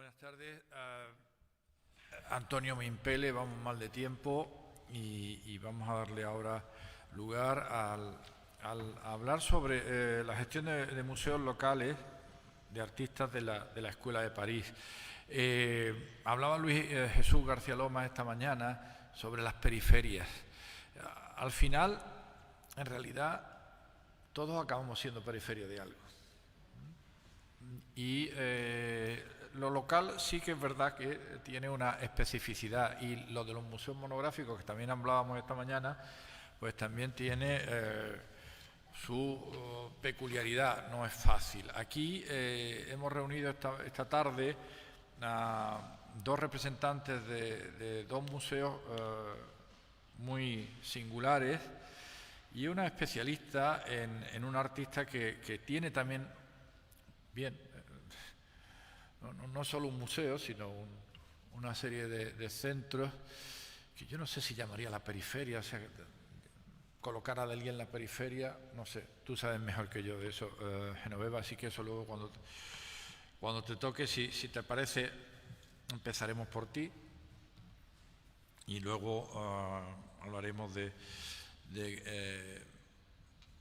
Buenas tardes. Antonio me impele, vamos mal de tiempo y vamos a darle ahora lugar a hablar sobre la gestión de museos locales de artistas de la Escuela de París. Hablaba Luis Jesús García Lomas esta mañana sobre las periferias. Al final, en realidad, todos acabamos siendo periferia de algo. Y lo local sí que es verdad que tiene una especificidad, y lo de los museos monográficos, que también hablábamos esta mañana, pues también tiene su peculiaridad, no es fácil. Aquí hemos reunido esta tarde a dos representantes de dos museos muy singulares y una especialista en un artista que tiene también, bien, no solo un museo, sino una serie de centros que yo no sé si llamaría la periferia, o sea, colocar a alguien en la periferia, no sé, tú sabes mejor que yo de eso, Genoveva, así que eso luego cuando te toque, si te parece, empezaremos por ti y luego hablaremos de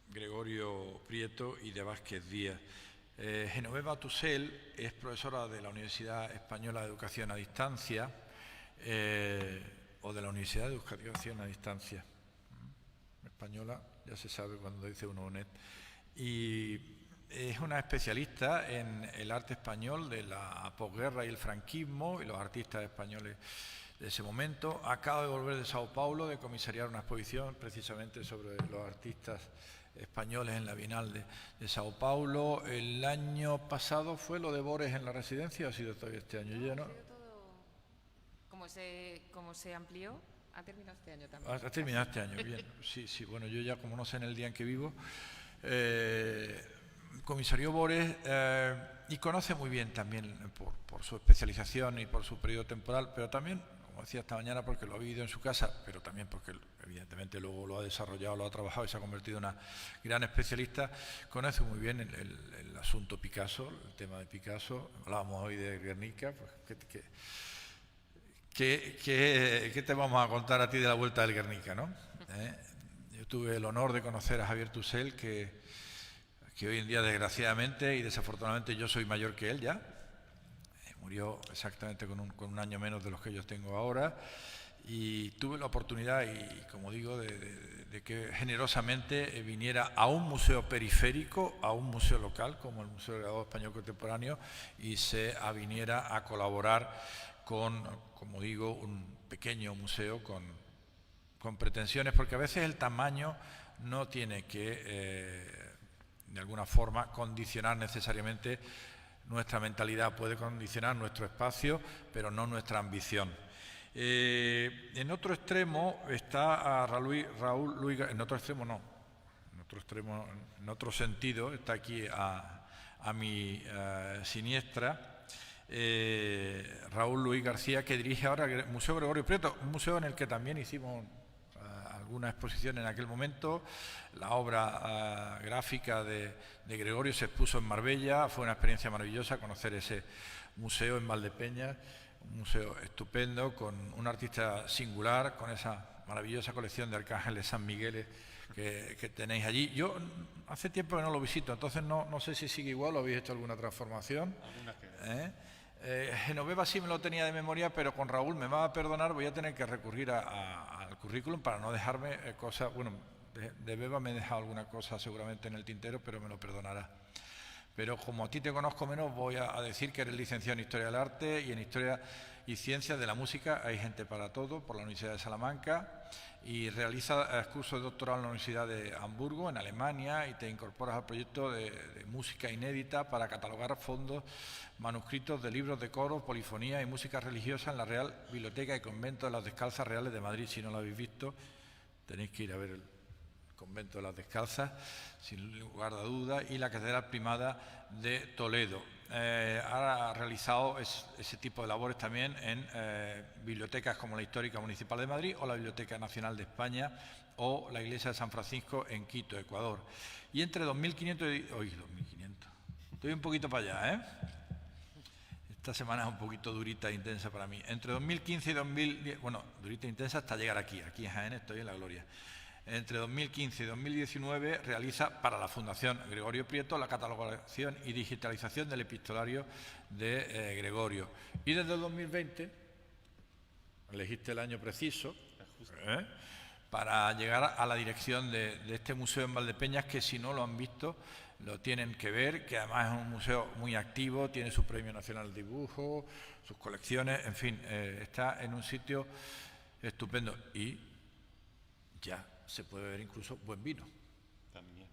Gregorio Prieto y de Vázquez Díaz. Genoveva Tusell es profesora de la Universidad Española de Educación a Distancia o de la Universidad de Educación a Distancia española, ya se sabe cuando dice uno UNED, y es una especialista en el arte español de la posguerra y el franquismo y los artistas españoles de ese momento. Acaba de volver de Sao Paulo de comisariar una exposición precisamente sobre los artistas españoles en la Bienal de Sao Paulo. El año pasado fue lo de Bores en la residencia, ¿o ha sido todavía este año? No, ha sido todo, como se amplió, ha terminado este año también. Ha terminado este año, bien. Sí, bueno, yo ya como no sé en el día en que vivo, comisarió Bores y conoce muy bien también por su especialización y por su periodo temporal, pero también, como decía esta mañana, porque lo ha vivido en su casa, pero también porque evidentemente luego lo ha desarrollado, lo ha trabajado y se ha convertido en una gran especialista. Conoce muy bien el asunto Picasso, el tema de Picasso. Hablábamos hoy de Guernica, pues, ¿qué te vamos a contar a ti de la vuelta del Guernica, ¿no? Yo tuve el honor de conocer a Javier Tusell, que hoy en día, desgraciadamente y desafortunadamente, yo soy mayor que él ya. Murió exactamente con un año menos de los que yo tengo ahora. Y tuve la oportunidad, y como digo, de que generosamente viniera a un museo periférico, a un museo local, como el Museo del Grabado Español Contemporáneo, y se aviniera a colaborar con, como digo, un pequeño museo con pretensiones, porque a veces el tamaño no tiene que, de alguna forma, condicionar necesariamente nuestra mentalidad. Puede condicionar nuestro espacio, pero no nuestra ambición. En otro extremo está Raúl Luis, en otro extremo no, en otro sentido, está aquí a mi siniestra, Raúl Luis García, que dirige ahora el Museo Gregorio Prieto, un museo en el que también hicimos alguna exposición en aquel momento. La obra gráfica de Gregorio se expuso en Marbella, fue una experiencia maravillosa conocer ese museo en Valdepeñas, un museo estupendo, con un artista singular, con esa maravillosa colección de arcángeles San Migueles que tenéis allí. Yo hace tiempo que no lo visito, entonces no sé si sigue igual o habéis hecho alguna transformación. Genoveva sí me lo tenía de memoria, pero con Raúl, me va a perdonar, voy a tener que recurrir al currículum para no dejarme cosas. Bueno, de Beba me he dejado alguna cosa seguramente en el tintero, pero me lo perdonará. Pero como a ti te conozco menos, voy a decir que eres licenciado en Historia del Arte y en Historia y Ciencias de la Música. Hay gente para todo, por la Universidad de Salamanca, y realiza cursos de doctorado en la Universidad de Hamburgo, en Alemania, y te incorporas al proyecto de música inédita para catalogar fondos manuscritos de libros de coro, polifonía y música religiosa en la Real Biblioteca y Convento de las Descalzas Reales de Madrid. Si no lo habéis visto, tenéis que ir a ver el Convento de las Descalzas, sin lugar a dudas, y la Catedral Primada de Toledo. Ha realizado ese tipo de labores también en bibliotecas como la Histórica Municipal de Madrid o la Biblioteca Nacional de España o la Iglesia de San Francisco en Quito, Ecuador. Y entre 2.500 y... ¡Uy, 2.500! Estoy un poquito para allá, ¿eh? esta semana es un poquito durita e intensa para mí. Entre 2015 y 2010, bueno, durita e intensa hasta llegar aquí en Jaén estoy en la gloria. Entre 2015 y 2019 realiza para la Fundación Gregorio Prieto la catalogación y digitalización del epistolario de Gregorio. Y desde el 2020, elegiste el año preciso, para llegar a la dirección de este museo en Valdepeñas, que si no lo han visto, lo tienen que ver, que además es un museo muy activo, tiene su Premio Nacional de Dibujo, sus colecciones, en fin, está en un sitio estupendo y ya se puede ver incluso buen vino. También.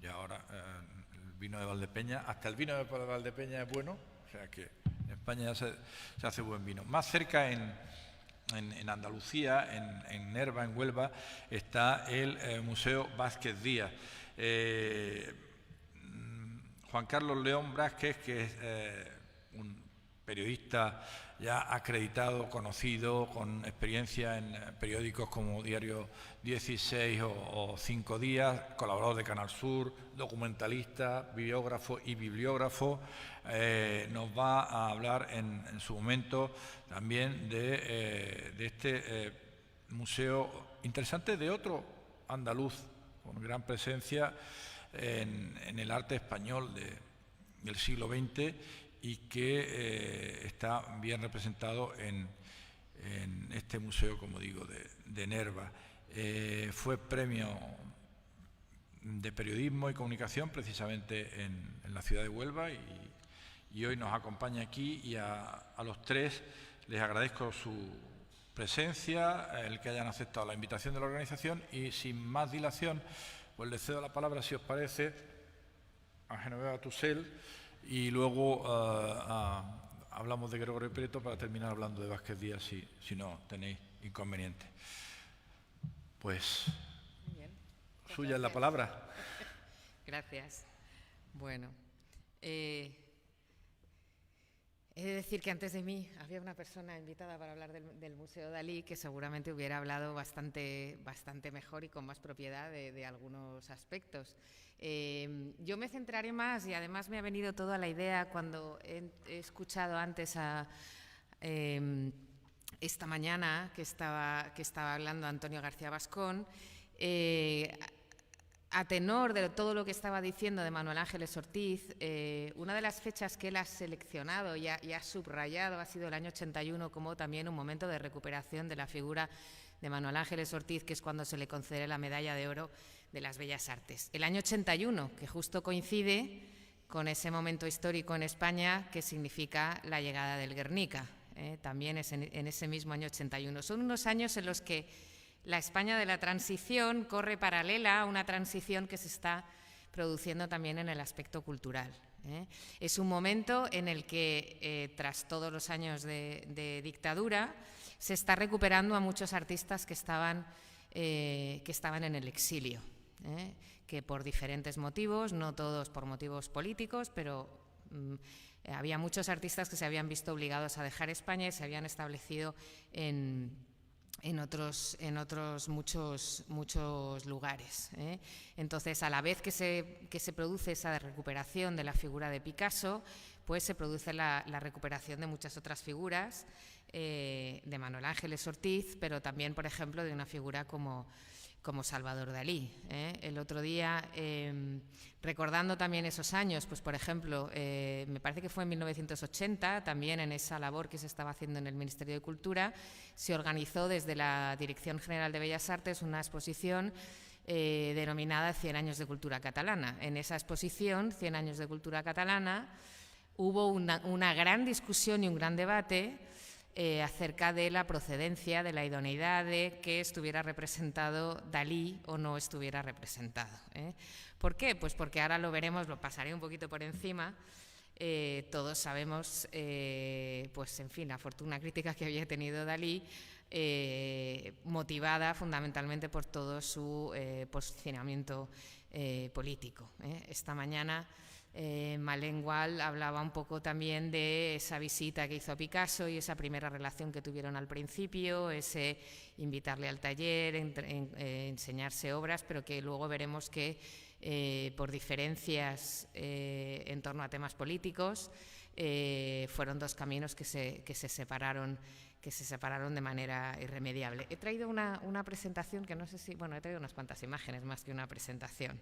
Y ahora el vino de Valdepeñas, hasta el vino de Valdepeñas es bueno, o sea que en España ya se hace buen vino. Más cerca en Andalucía, en Nerva, en Huelva, está el Museo Vázquez Díaz. Juan Carlos León Vázquez, que es un periodista ya acreditado, conocido, con experiencia en periódicos como Diario 16 o 5 Días, colaborador de Canal Sur, documentalista, biógrafo y bibliógrafo, nos va a hablar en su momento también de este museo interesante, de otro andaluz con gran presencia en el arte español del siglo XX y que está bien representado en este museo, como digo, de Nerva. Fue premio de periodismo y comunicación precisamente en la ciudad de Huelva y hoy nos acompaña aquí, y a los tres les agradezco su presencia, el que hayan aceptado la invitación de la organización, y sin más dilación pues les cedo la palabra, si os parece, a Genoveva Tusell, y luego hablamos de Gregorio Prieto para terminar hablando de Vázquez Díaz, si no tenéis inconveniente. Pues Bien. suya es la palabra. Gracias. Bueno, he de decir que antes de mí había una persona invitada para hablar del Museo Dalí que seguramente hubiera hablado bastante mejor y con más propiedad de algunos aspectos. Yo me centraré más, y además me ha venido todo a la idea cuando he escuchado antes esta mañana que estaba hablando Antonio García Bascón, a tenor de todo lo que estaba diciendo de Manuel Ángeles Ortiz, una de las fechas que él ha seleccionado y ha subrayado ha sido el año 81 como también un momento de recuperación de la figura de Manuel Ángeles Ortiz, que es cuando se le concede la Medalla de Oro de las Bellas Artes. El año 81, que justo coincide con ese momento histórico en España que significa la llegada del Guernica, también es en ese mismo año 81. Son unos años en los que la España de la transición corre paralela a una transición que se está produciendo también en el aspecto cultural. Es un momento en el que, tras todos los años de dictadura, se está recuperando a muchos artistas que estaban en el exilio, que por diferentes motivos, no todos por motivos políticos, pero había muchos artistas que se habían visto obligados a dejar España y se habían establecido en otros muchos lugares. Entonces, a la vez que se produce esa recuperación de la figura de Picasso, pues se produce la recuperación de muchas otras figuras, de Manuel Ángeles Ortiz, pero también, por ejemplo, de una figura como Salvador Dalí. El otro día, recordando también esos años, pues por ejemplo, me parece que fue en 1980, también en esa labor que se estaba haciendo en el Ministerio de Cultura, se organizó desde la Dirección General de Bellas Artes una exposición denominada 100 años de cultura catalana. En esa exposición, 100 años de cultura catalana, hubo una gran discusión y un gran debate acerca de la procedencia, de la idoneidad de que estuviera representado Dalí o no estuviera representado. ¿Por qué? Pues porque ahora lo veremos, lo pasaré un poquito por encima. Todos sabemos, pues en fin, la fortuna crítica que había tenido Dalí, motivada fundamentalmente por todo su posicionamiento político. Esta mañana Malén Gual hablaba un poco también de esa visita que hizo a Picasso y esa primera relación que tuvieron al principio, ese invitarle al taller, enseñarse obras, pero que luego veremos que por diferencias en torno a temas políticos, fueron dos caminos que se separaron de manera irremediable. He traído una presentación que no sé si... Bueno, he traído unas cuantas imágenes más que una presentación.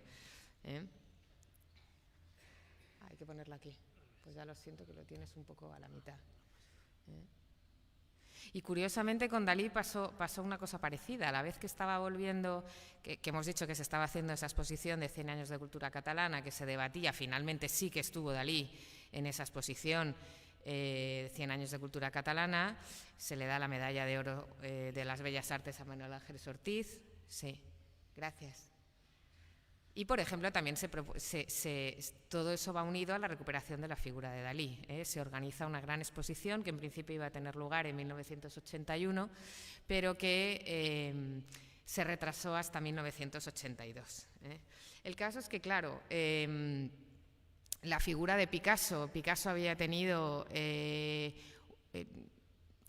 Hay que ponerla aquí. Pues ya lo siento que lo tienes un poco a la mitad. Y curiosamente con Dalí pasó una cosa parecida. A la vez que estaba volviendo, que hemos dicho que se estaba haciendo esa exposición de 100 años de cultura catalana, que se debatía, finalmente sí que estuvo Dalí en esa exposición, 100 años de cultura catalana, se le da la medalla de oro de las Bellas Artes a Manuel Ángeles Ortiz. Sí, gracias. Y, por ejemplo, también todo eso va unido a la recuperación de la figura de Dalí. Se organiza una gran exposición que en principio iba a tener lugar en 1981, pero que se retrasó hasta 1982. El caso es que, claro, la figura de Picasso había tenido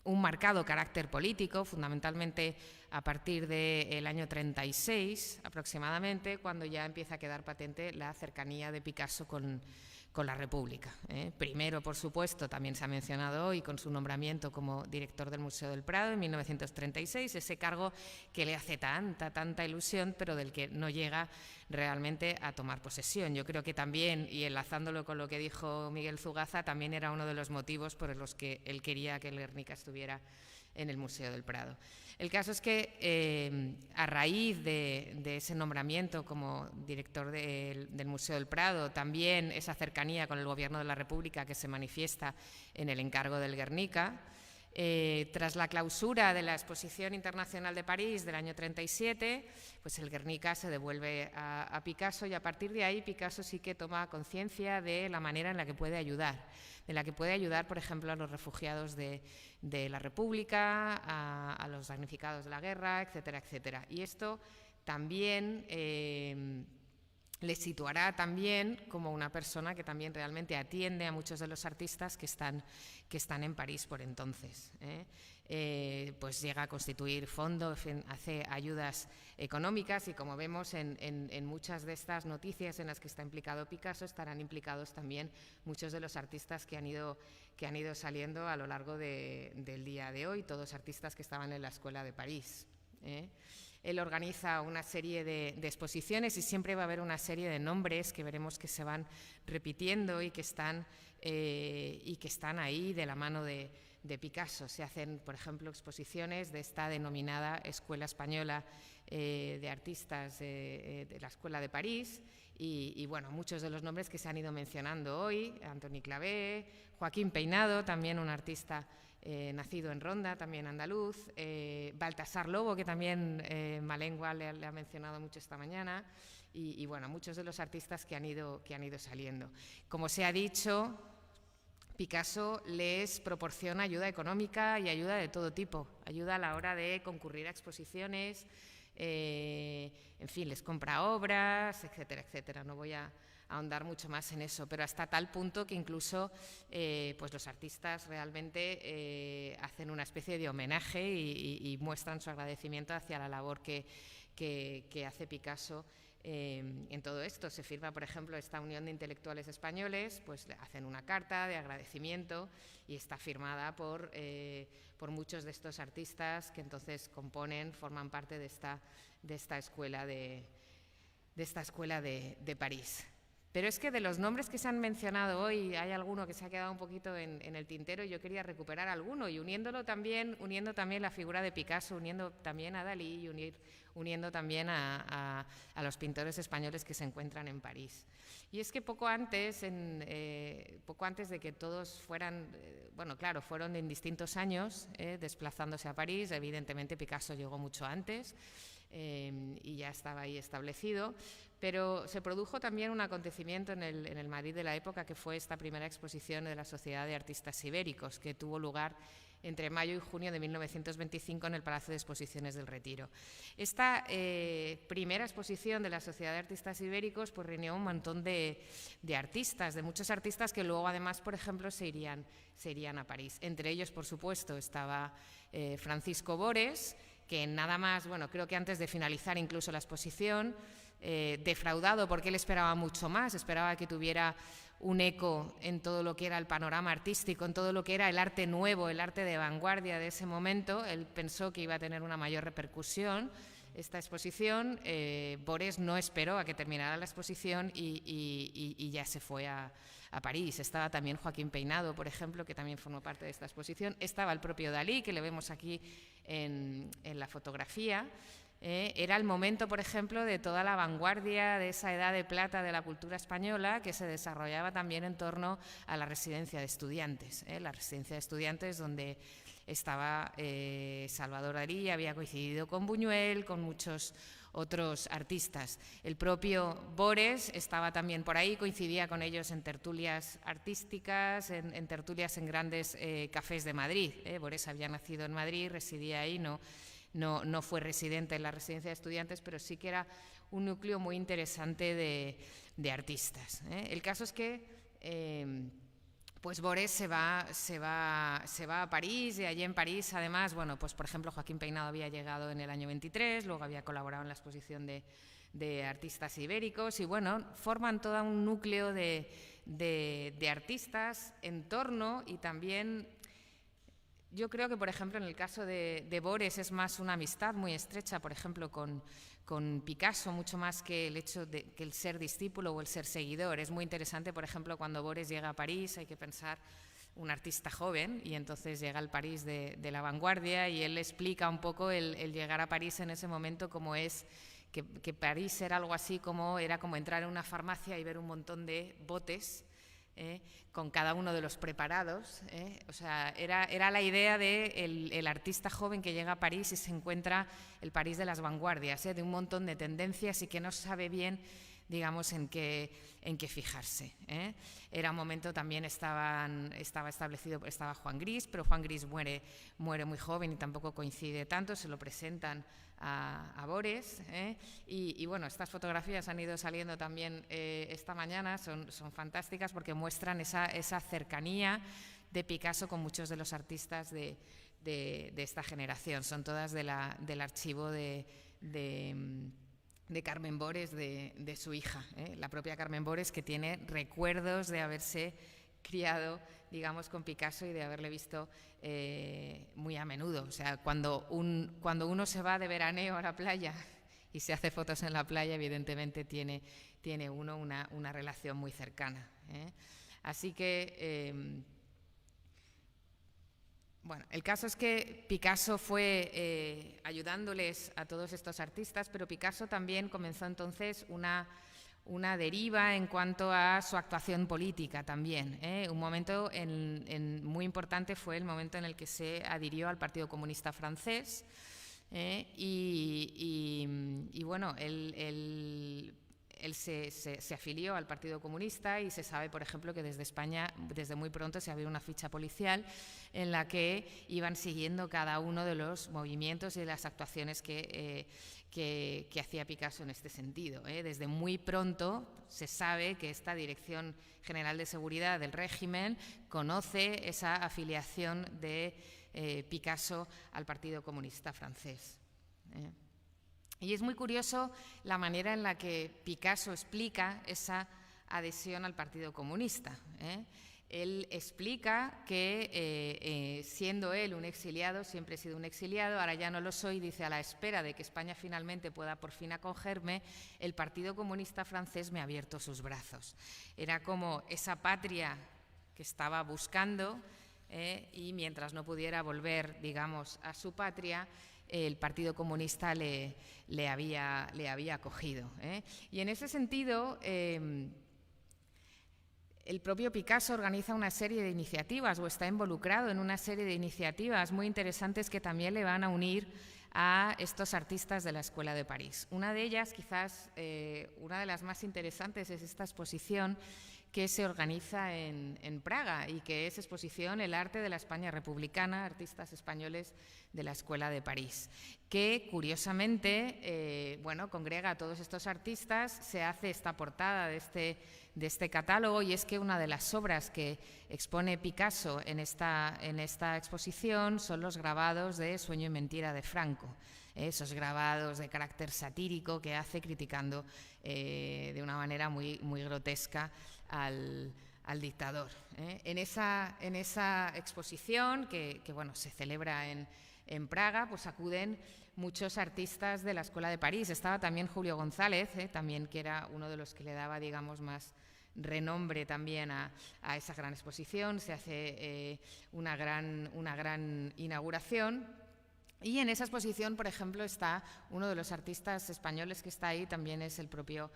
un marcado carácter político, fundamentalmente a partir del año 36 aproximadamente, cuando ya empieza a quedar patente la cercanía de Picasso con la República. Primero, por supuesto, también se ha mencionado hoy con su nombramiento como director del Museo del Prado en 1936, ese cargo que le hace tanta ilusión, pero del que no llega realmente a tomar posesión. Yo creo que también, y enlazándolo con lo que dijo Miguel Zugaza, también era uno de los motivos por los que él quería que el Guernica estuviera en el Museo del Prado. El caso es que a raíz de ese nombramiento como director del Museo del Prado, también esa cercanía con el Gobierno de la República que se manifiesta en el encargo del Guernica, tras la clausura de la Exposición Internacional de París del año 37, pues el Guernica se devuelve a Picasso y a partir de ahí Picasso sí que toma conciencia de la manera en la que puede ayudar, por ejemplo, a los refugiados de la República, a los damnificados de la guerra, etcétera, etcétera. Y esto también le situará también como una persona que también realmente atiende a muchos de los artistas que están en París por entonces. Pues llega a constituir fondos, hace ayudas económicas y, como vemos en muchas de estas noticias en las que está implicado Picasso, estarán implicados también muchos de los artistas que han ido saliendo a lo largo del día de hoy, todos artistas que estaban en la Escuela de París. Él organiza una serie de exposiciones y siempre va a haber una serie de nombres que veremos que se van repitiendo y que están ahí de la mano de Picasso. Se hacen, por ejemplo, exposiciones de esta denominada Escuela Española de Artistas de la Escuela de París y, bueno, muchos de los nombres que se han ido mencionando hoy, Antoni Clavé, Joaquín Peinado, también un artista nacido en Ronda, también andaluz, Baltasar Lobo, que también Malengua le ha mencionado mucho esta mañana, y bueno, muchos de los artistas que han ido saliendo. Como se ha dicho, Picasso les proporciona ayuda económica y ayuda de todo tipo, ayuda a la hora de concurrir a exposiciones, en fin, les compra obras, etcétera, etcétera. No voy a ahondar mucho más en eso, pero hasta tal punto que incluso pues los artistas realmente hacen una especie de homenaje y muestran su agradecimiento hacia la labor que hace Picasso en todo esto. Se firma, por ejemplo, esta Unión de Intelectuales Españoles, pues hacen una carta de agradecimiento y está firmada por muchos de estos artistas que entonces forman parte de esta escuela de París. Pero es que de los nombres que se han mencionado hoy hay alguno que se ha quedado un poquito en el tintero y yo quería recuperar alguno y uniendo también la figura de Picasso, uniendo también a Dalí y uniendo también a los pintores españoles que se encuentran en París. Y es que poco antes de que todos fueran, fueron en distintos años desplazándose a París. Evidentemente Picasso llegó mucho antes y ya estaba ahí establecido, pero se produjo también un acontecimiento en el Madrid de la época, que fue esta primera exposición de la Sociedad de Artistas Ibéricos, que tuvo lugar entre mayo y junio de 1925 en el Palacio de Exposiciones del Retiro. Esta primera exposición de la Sociedad de Artistas Ibéricos pues reunió un montón de artistas, de muchos artistas que luego además, por ejemplo, se irían a París. Entre ellos, por supuesto, estaba Francisco Bores, que nada más, creo que antes de finalizar incluso la exposición, defraudado porque él esperaba mucho más, esperaba que tuviera un eco en todo lo que era el panorama artístico, en todo lo que era el arte nuevo, el arte de vanguardia de ese momento. Él pensó que iba a tener una mayor repercusión esta exposición. Bores no esperó a que terminara la exposición y ya se fue a París. Estaba también Joaquín Peinado, por ejemplo, que también formó parte de esta exposición. Estaba el propio Dalí, que le vemos aquí en la fotografía. Era el momento, por ejemplo, de toda la vanguardia de esa edad de plata de la cultura española, que se desarrollaba también en torno a la residencia de estudiantes. La residencia de estudiantes donde estaba Salvador Dalí, había coincidido con Buñuel, con muchos otros artistas. El propio Bores estaba también por ahí, coincidía con ellos en tertulias artísticas, en tertulias en grandes cafés de Madrid. Bores había nacido en Madrid, residía ahí, no fue residente en la residencia de estudiantes, pero sí que era un núcleo muy interesante de artistas. El caso es que pues Bores se va a París, y allí en París, además, bueno, pues por ejemplo Joaquín Peinado había llegado en el año 23, luego había colaborado en la exposición de artistas ibéricos, y bueno, forman todo un núcleo de artistas en torno, y también yo creo que, por ejemplo, en el caso de Bores es más una amistad muy estrecha, por ejemplo, con Picasso, mucho más que el hecho de que el ser discípulo o el ser seguidor. Es muy interesante, por ejemplo, cuando Bores llega a París, hay que pensar un artista joven, y entonces llega al París de la vanguardia, y él explica un poco el llegar a París en ese momento como es, que París era algo así como, era como entrar en una farmacia y ver un montón de botes con cada uno de los preparados. O sea, era la idea de el artista joven que llega a París y se encuentra el París de las vanguardias, de un montón de tendencias y que no sabe bien, digamos, en qué fijarse. Era un momento, también estaba establecido, estaba Juan Gris, pero Juan Gris muere muy joven y tampoco coincide tanto, se lo presentan a Bores, y bueno, estas fotografías han ido saliendo también esta mañana, son fantásticas porque muestran esa cercanía de Picasso con muchos de los artistas de esta generación. Son todas del archivo de Carmen Bores, de su hija, la propia Carmen Bores, que tiene recuerdos de haberse criado, digamos, con Picasso y de haberle visto muy a menudo. O sea, cuando uno se va de veraneo a la playa y se hace fotos en la playa, evidentemente tiene uno una relación muy cercana. Así que, bueno, el caso es que Picasso fue ayudándoles a todos estos artistas, pero Picasso también comenzó entonces una deriva en cuanto a su actuación política también. Un momento muy importante fue el momento en el que se adhirió al Partido Comunista Francés, y bueno, él se afilió al Partido Comunista, y se sabe, por ejemplo, que desde España, desde muy pronto, se abrió una ficha policial en la que iban siguiendo cada uno de los movimientos y de las actuaciones que hacía Picasso en este sentido. Desde muy pronto se sabe que esta Dirección General de Seguridad del régimen conoce esa afiliación de Picasso al Partido Comunista Francés. Y es muy curioso la manera en la que Picasso explica esa adhesión al Partido Comunista. Él explica que siendo él un exiliado, siempre he sido un exiliado, ahora ya no lo soy, dice, a la espera de que España finalmente pueda por fin acogerme, el Partido Comunista Francés me ha abierto sus brazos. Era como esa patria que estaba buscando, y mientras no pudiera volver, digamos, a su patria, el Partido Comunista le había acogido. Y en ese sentido, el propio Picasso organiza una serie de iniciativas, o está involucrado en una serie de iniciativas muy interesantes que también le van a unir a estos artistas de la Escuela de París. Una de ellas, quizás una de las más interesantes, es esta exposición que se organiza en Praga, y que es exposición El arte de la España republicana, artistas españoles de la Escuela de París, que curiosamente bueno, congrega a todos estos artistas. Se hace esta portada de este catálogo, y es que una de las obras que expone Picasso en esta exposición son los grabados de Sueño y mentira de Franco. esos grabados de carácter satírico que hace criticando de una manera muy, muy grotesca al dictador. En esa exposición, que bueno, se celebra en Praga, pues acuden muchos artistas de la Escuela de París. Estaba también Julio González, también, que era uno de los que le daba, digamos, más renombre también a esa gran exposición. Se hace una gran inauguración. Y en esa exposición, por ejemplo, está uno de los artistas españoles que está ahí, también es el propio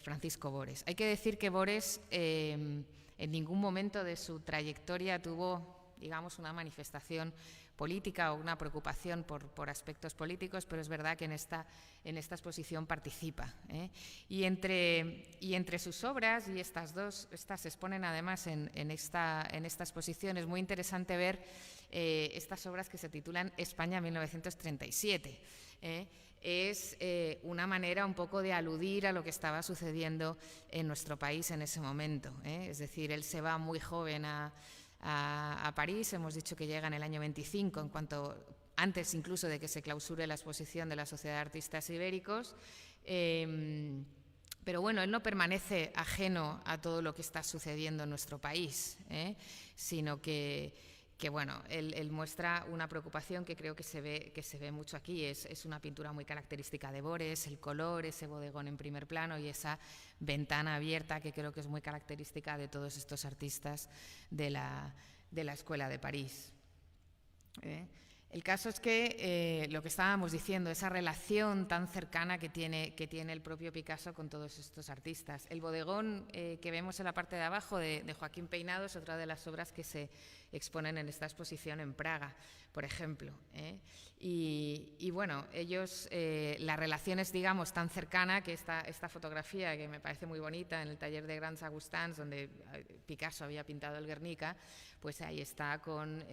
Francisco Bores. Hay que decir que Bores en ningún momento de su trayectoria tuvo, digamos, una manifestación política o una preocupación por aspectos políticos, pero es verdad que en esta exposición participa. Y entre sus obras, y estas se exponen además en esta exposición, es muy interesante ver estas obras que se titulan España 1937. Es una manera un poco de aludir a lo que estaba sucediendo en nuestro país en ese momento. Es decir, él se va muy joven a París, hemos dicho que llega en el año 25, antes incluso de que se clausure la exposición de la Sociedad de Artistas Ibéricos, pero bueno, él no permanece ajeno a todo lo que está sucediendo en nuestro país, sino que bueno, él muestra una preocupación que creo que se ve mucho aquí. Es una pintura muy característica de Bores, el color, ese bodegón en primer plano y esa ventana abierta que creo que es muy característica de todos estos artistas de la Escuela de París. El caso es que lo que estábamos diciendo, esa relación tan cercana que tiene el propio Picasso con todos estos artistas. El bodegón que vemos en la parte de abajo de Joaquín Peinado es otra de las obras que se exponen en esta exposición en Praga, por ejemplo. Y bueno, ellos, la relación es, digamos, tan cercana que esta fotografía, que me parece muy bonita, en el taller de Grans Agustans, donde Picasso había pintado el Guernica, pues ahí está con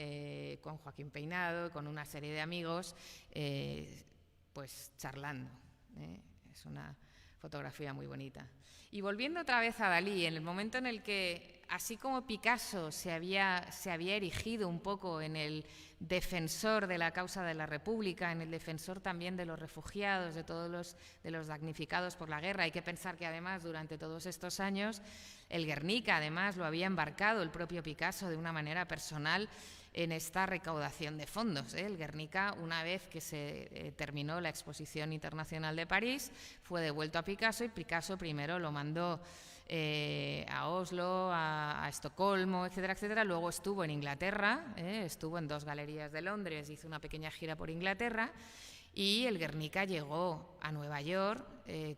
Joaquín Peinado, con una serie de amigos, pues charlando. Es una fotografía muy bonita. Y volviendo otra vez a Dalí, en el momento en el que, así como Picasso se había erigido un poco en el defensor de la causa de la República, en el defensor también de los refugiados, de todos los damnificados por la guerra, hay que pensar que además durante todos estos años el Guernica además lo había embarcado el propio Picasso de una manera personal en esta recaudación de fondos. El Guernica, una vez que se terminó la Exposición Internacional de París, fue devuelto a Picasso y Picasso primero lo mandó a Oslo, a Estocolmo, etcétera, etcétera. Luego estuvo en Inglaterra, estuvo en 2 galerías de Londres, hizo una pequeña gira por Inglaterra y el Guernica llegó a Nueva York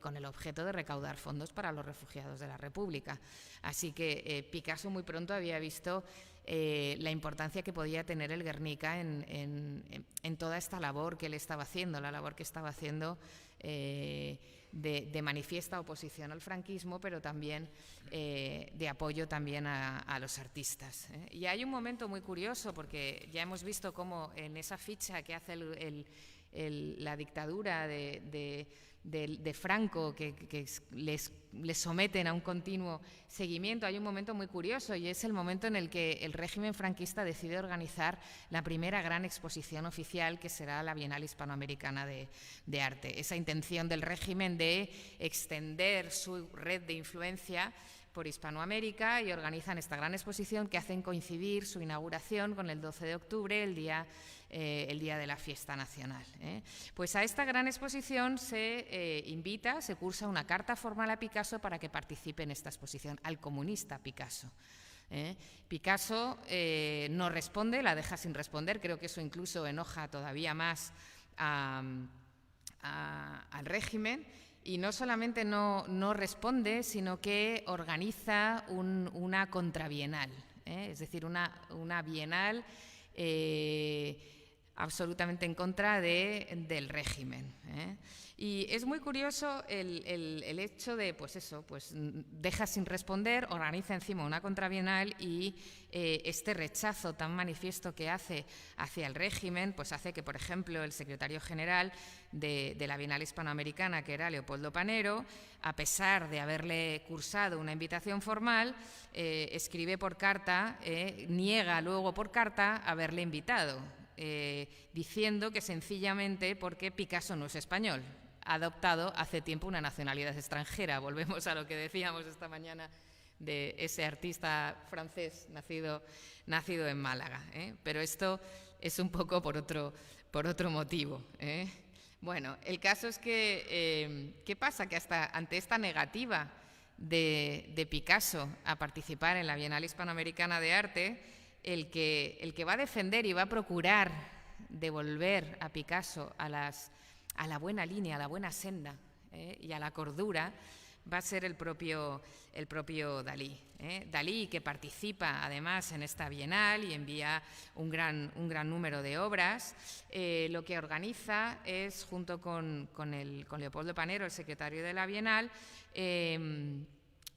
con el objeto de recaudar fondos para los refugiados de la República. Así que Picasso muy pronto había visto la importancia que podía tener el Guernica en toda esta labor que él estaba haciendo, la labor que estaba haciendo de manifiesta oposición al franquismo, pero también de apoyo también a los artistas. Y hay un momento muy curioso, porque ya hemos visto cómo en esa ficha que hace la dictadura de Franco, que les someten a un continuo seguimiento, hay un momento muy curioso, y es el momento en el que el régimen franquista decide organizar la primera gran exposición oficial, que será la Bienal Hispanoamericana de Arte. Esa intención del régimen de extender su red de influencia por Hispanoamérica, y organizan esta gran exposición que hacen coincidir su inauguración con el 12 de octubre, el día de la fiesta nacional. Pues a esta gran exposición se cursa una carta formal a Picasso para que participe en esta exposición, al comunista Picasso. Picasso no responde, la deja sin responder, creo que eso incluso enoja todavía más al régimen. Y no solamente no responde, sino que organiza una contrabienal, es decir, una bienal absolutamente en contra del régimen. Y es muy curioso el hecho de, pues eso, pues deja sin responder, organiza encima una contrabienal, y este rechazo tan manifiesto que hace hacia el régimen, pues hace que, por ejemplo, el secretario general de la Bienal Hispanoamericana, que era Leopoldo Panero, a pesar de haberle cursado una invitación formal, escribe por carta, niega luego por carta haberle invitado. diciendo que sencillamente porque Picasso no es español, ha adoptado hace tiempo una nacionalidad extranjera. Volvemos a lo que decíamos esta mañana de ese artista francés nacido en Málaga, pero esto es un poco por otro motivo. Bueno, el caso es que, ¿qué pasa? Que hasta ante esta negativa de Picasso a participar en la Bienal Hispanoamericana de Arte, el que va a defender y va a procurar devolver a Picasso a la buena línea, a la buena senda y a la cordura, va a ser el propio Dalí. Dalí, que participa además en esta Bienal y envía un gran número de obras, lo que organiza es, junto con Leopoldo Panero, el secretario de la Bienal,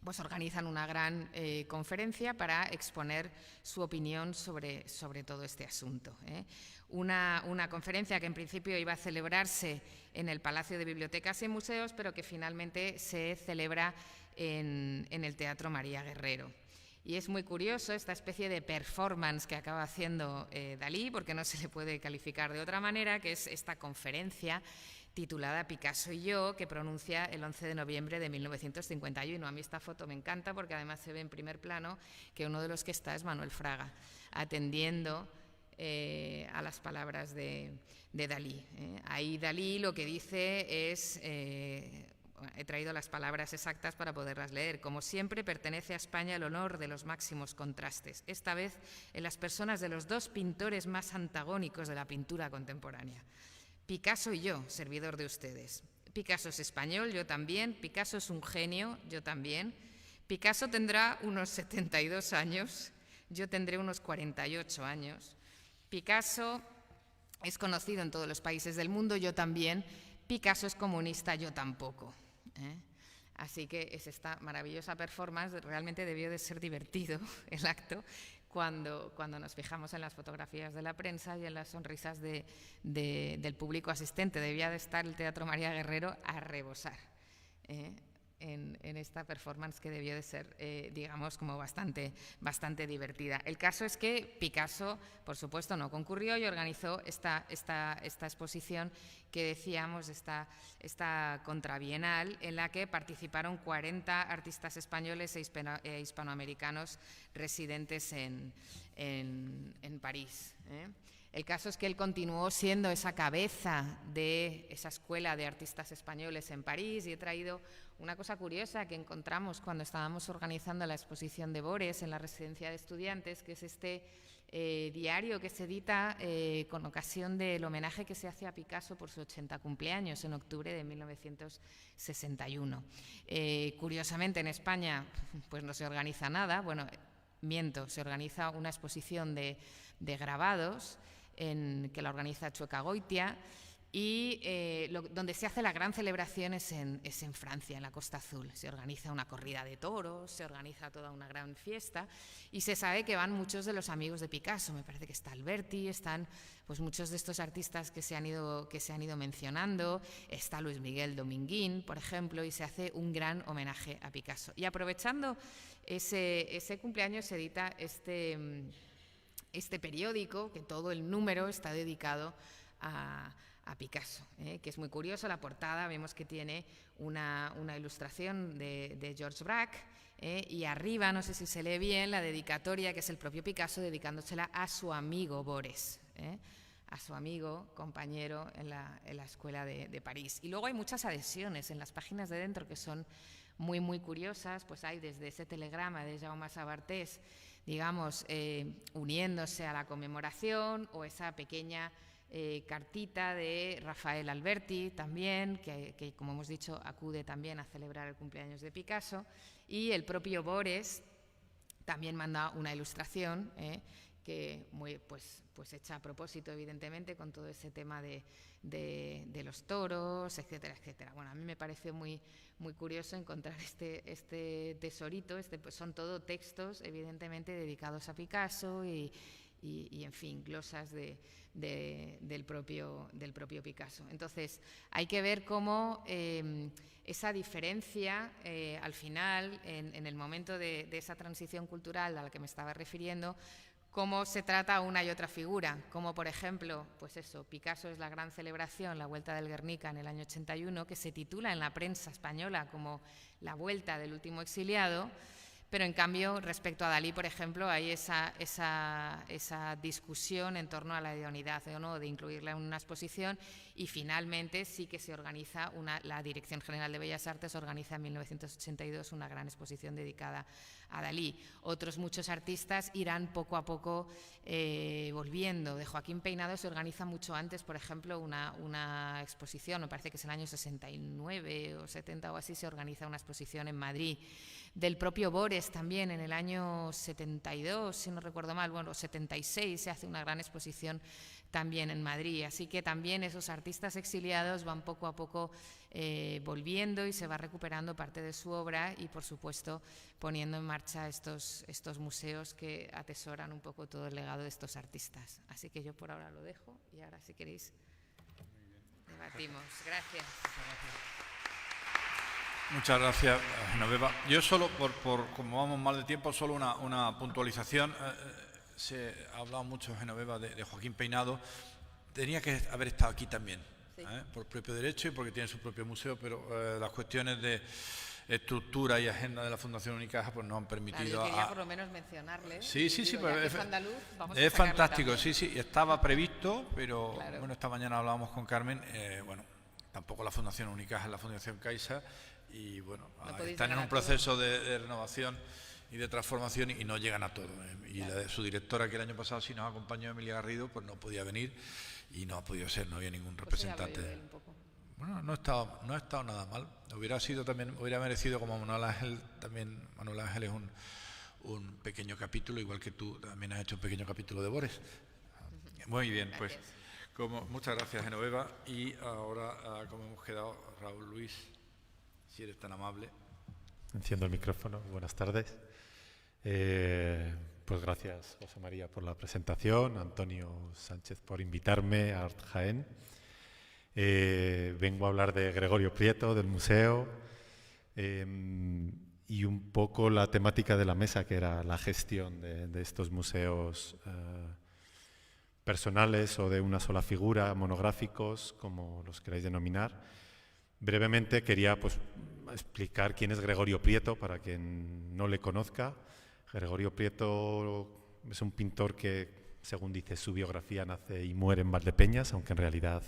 pues organizan una gran conferencia para exponer su opinión sobre todo este asunto. Una conferencia que en principio iba a celebrarse en el Palacio de Bibliotecas y Museos, pero que finalmente se celebra en el Teatro María Guerrero. Y es muy curioso esta especie de performance que acaba haciendo Dalí, porque no se le puede calificar de otra manera, que es esta conferencia titulada Picasso y yo, que pronuncia el 11 de noviembre de 1951. A mí esta foto me encanta porque además se ve en primer plano que uno de los que está es Manuel Fraga, atendiendo a las palabras de Dalí. Ahí Dalí lo que dice es, he traído las palabras exactas para poderlas leer: como siempre, pertenece a España el honor de los máximos contrastes, esta vez en las personas de los dos pintores más antagónicos de la pintura contemporánea. Picasso y yo, servidor de ustedes. Picasso es español, yo también. Picasso es un genio, yo también. Picasso tendrá unos 72 años, yo tendré unos 48 años. Picasso es conocido en todos los países del mundo, yo también. Picasso es comunista, yo tampoco. Así que es esta maravillosa performance. Realmente debió de ser divertido el acto cuando nos fijamos en las fotografías de la prensa y en las sonrisas del público asistente. Debía de estar el Teatro María Guerrero a rebosar en esta performance, que debió de ser, digamos, como bastante divertida. El caso es que Picasso, por supuesto, no concurrió y organizó esta exposición que decíamos, esta contrabienal, en la que participaron 40 artistas españoles e hispanoamericanos residentes en París. El caso es que él continuó siendo esa cabeza de esa escuela de artistas españoles en París, y he traído una cosa curiosa que encontramos cuando estábamos organizando la exposición de Bores en la residencia de estudiantes, que es este diario que se edita con ocasión del homenaje que se hace a Picasso por su 80 cumpleaños en octubre de 1961. Curiosamente, en España pues no se organiza nada. Bueno, miento, se organiza una exposición de grabados que la organiza Chueca Goitia, y donde se hace la gran celebración es en Francia, en la Costa Azul. Se organiza una corrida de toros, se organiza toda una gran fiesta, y se sabe que van muchos de los amigos de Picasso. Me parece que está Alberti, están pues muchos de estos artistas que se han ido mencionando, está Luis Miguel Dominguín, por ejemplo, y se hace un gran homenaje a Picasso. Y aprovechando ese cumpleaños, se edita este periódico, que todo el número está dedicado a Picasso, que es muy curioso. La portada vemos que tiene una ilustración de George Braque, y arriba, no sé si se lee bien, la dedicatoria, que es el propio Picasso dedicándosela a su amigo Bores, a su amigo, compañero en la escuela de París. Y luego hay muchas adhesiones en las páginas de dentro que son muy, muy curiosas. Pues hay desde ese telegrama de Jaume Sabartés, digamos, uniéndose a la conmemoración, o esa pequeña cartita de Rafael Alberti también, que como hemos dicho acude también a celebrar el cumpleaños de Picasso, y el propio Bores también manda una ilustración que pues hecha a propósito, evidentemente, con todo ese tema de los toros, etcétera, etcétera. Bueno, a mí me parece muy, muy curioso encontrar este tesorito. Pues son todo textos, evidentemente, dedicados a Picasso y en fin, glosas del propio Picasso. Entonces, hay que ver cómo esa diferencia, al final, en el momento de esa transición cultural a la que me estaba refiriendo, cómo se trata una y otra figura, como por ejemplo, pues eso, Picasso es la gran celebración, la Vuelta del Guernica en el año 81, que se titula en la prensa española como la Vuelta del último exiliado, pero en cambio respecto a Dalí, por ejemplo, hay esa discusión en torno a la idoneidad o no de incluirla en una exposición, y finalmente sí que se organiza, la Dirección General de Bellas Artes organiza en 1982 una gran exposición dedicada a Dalí. Otros muchos artistas irán poco a poco volviendo. De Joaquín Peinado se organiza mucho antes, por ejemplo, una exposición, me parece que es el año 69 o 70 o así, se organiza una exposición en Madrid. Del propio Bores también en el año 72, si no recuerdo mal, bueno, 76 se hace una gran exposición también en Madrid. Así que también esos artistas exiliados van poco a poco volviendo y se va recuperando parte de su obra y, por supuesto, poniendo en marcha estos museos que atesoran un poco todo el legado de estos artistas. Así que yo por ahora lo dejo y ahora, si queréis, debatimos. Gracias. Muchas gracias, Genoveva. Yo solo, como vamos mal de tiempo, solo una puntualización. Se ha hablado mucho, Genoveva, de Joaquín Peinado. Tenía que haber estado aquí también, sí, por propio derecho y porque tiene su propio museo, pero las cuestiones de estructura y agenda de la Fundación Unicaja pues nos han permitido... Yo quería por lo menos mencionarle. Sí, Pues es andaluz, vamos a es fantástico, también. sí, estaba previsto, pero claro. Bueno, esta mañana hablábamos con Carmen, bueno, tampoco la Fundación Unicaja es la Fundación Caixa, y bueno, están en un proceso de renovación y de transformación y no llegan a todo. Y claro. Su directora, que el año pasado sí nos acompañó, Emilia Garrido, pues no podía venir y no ha podido ser, no había ningún representante. Pues un poco. Bueno, no ha estado nada mal. Hubiera merecido, como Manuel Ángel, también Manuel Ángel es un pequeño capítulo, igual que tú también has hecho un pequeño capítulo de Bores. Muy bien, pues muchas gracias, Genoveva. Y ahora, como hemos quedado, Raúl Luis, si eres tan amable. Enciendo el micrófono. Buenas tardes. Pues gracias, José María, por la presentación, Antonio Sánchez por invitarme a Art Jaén. Vengo a hablar de Gregorio Prieto, del museo, y un poco la temática de la mesa, que era la gestión de estos museos personales o de una sola figura, monográficos, como los queráis denominar. Brevemente quería explicar quién es Gregorio Prieto, para quien no le conozca. Gregorio Prieto es un pintor que, según dice su biografía, nace y muere en Valdepeñas, aunque en realidad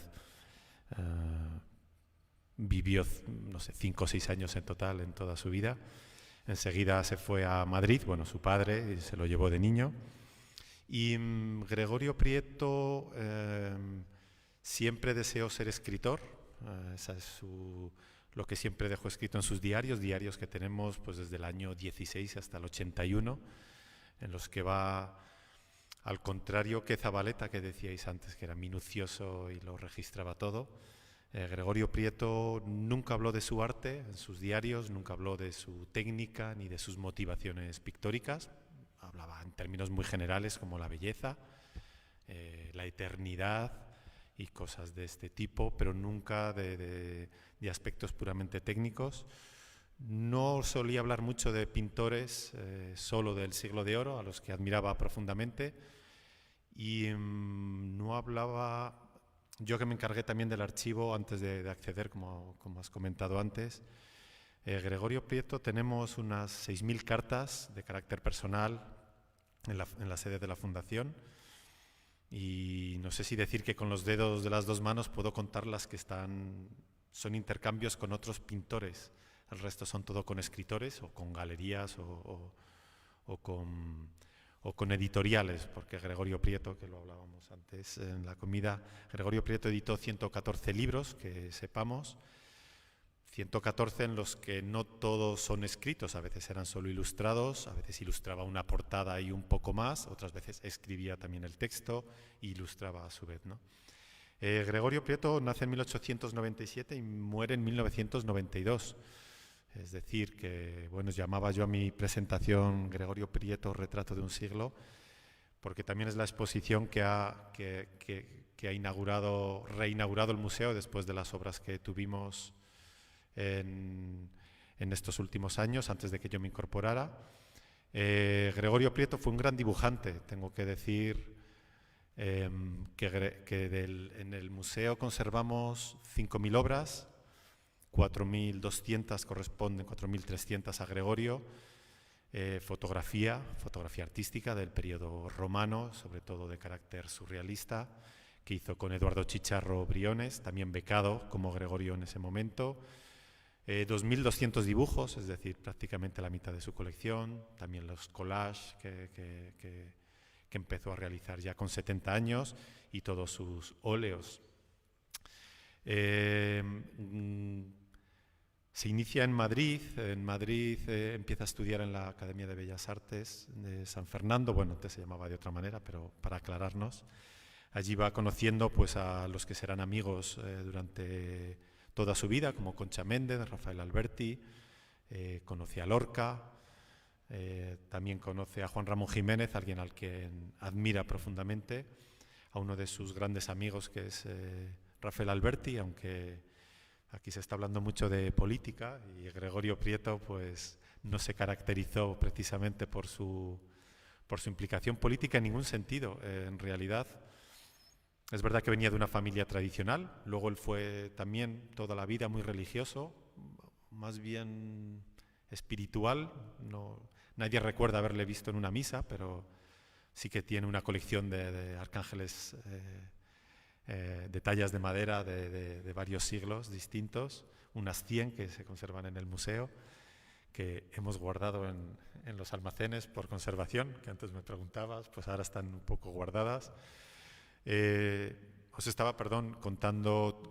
vivió, no sé, 5 o 6 años en total en toda su vida. Enseguida se fue a Madrid, bueno, su padre se lo llevó de niño. Y Gregorio Prieto siempre deseó ser escritor. Esa es lo que siempre dejó escrito en sus diarios que tenemos pues desde el año 16 hasta el 81, en los que va, al contrario que Zabaleta, que decíais antes, que era minucioso y lo registraba todo. Gregorio Prieto nunca habló de su arte en sus diarios, nunca habló de su técnica ni de sus motivaciones pictóricas. Hablaba en términos muy generales como la belleza, la eternidad y cosas de este tipo, pero nunca de aspectos puramente técnicos. No solía hablar mucho de pintores, solo del siglo de oro, a los que admiraba profundamente, y no hablaba... Yo, que me encargué también del archivo antes de acceder, como has comentado antes, Gregorio Prieto, tenemos unas 6.000 cartas de carácter personal en la sede de la Fundación, y no sé si decir que con los dedos de las dos manos puedo contar las que son intercambios con otros pintores. El resto son todo con escritores o con galerías o con editoriales, porque Gregorio Prieto, que lo hablábamos antes en la comida, Gregorio Prieto editó 114 libros, que sepamos, 114 en los que no todos son escritos, a veces eran solo ilustrados, a veces ilustraba una portada y un poco más, otras veces escribía también el texto e ilustraba a su vez, ¿no? Gregorio Prieto nace en 1897 y muere en 1992. Es decir, que bueno, llamaba yo a mi presentación Gregorio Prieto, retrato de un siglo, porque también es la exposición que ha reinaugurado el museo después de las obras que tuvimos en estos últimos años, antes de que yo me incorporara. Gregorio Prieto fue un gran dibujante. Tengo que decir en el museo conservamos 5.000 obras, 4.200 corresponden, 4.300 a Gregorio, fotografía artística del periodo romano, sobre todo de carácter surrealista, que hizo con Eduardo Chicharro Briones, también becado como Gregorio en ese momento. 2.200 dibujos, es decir, prácticamente la mitad de su colección, también los collages que empezó a realizar ya con 70 años y todos sus óleos. Se inicia en Madrid empieza a estudiar en la Academia de Bellas Artes de San Fernando, bueno, antes se llamaba de otra manera, pero para aclararnos. Allí va conociendo pues, a los que serán amigos durante toda su vida, como Concha Méndez, Rafael Alberti, conoce a Lorca, también conoce a Juan Ramón Jiménez, alguien al que admira profundamente, a uno de sus grandes amigos que es Rafael Alberti, aunque aquí se está hablando mucho de política y Gregorio Prieto pues, no se caracterizó precisamente por su implicación política en ningún sentido, en realidad. Es verdad que venía de una familia tradicional, luego él fue también toda la vida muy religioso, más bien espiritual. Nadie recuerda haberle visto en una misa, pero sí que tiene una colección de arcángeles de tallas de madera de varios siglos distintos, unas 100 que se conservan en el museo, que hemos guardado en los almacenes por conservación, que antes me preguntabas, pues ahora están un poco guardadas. Os estaba, contando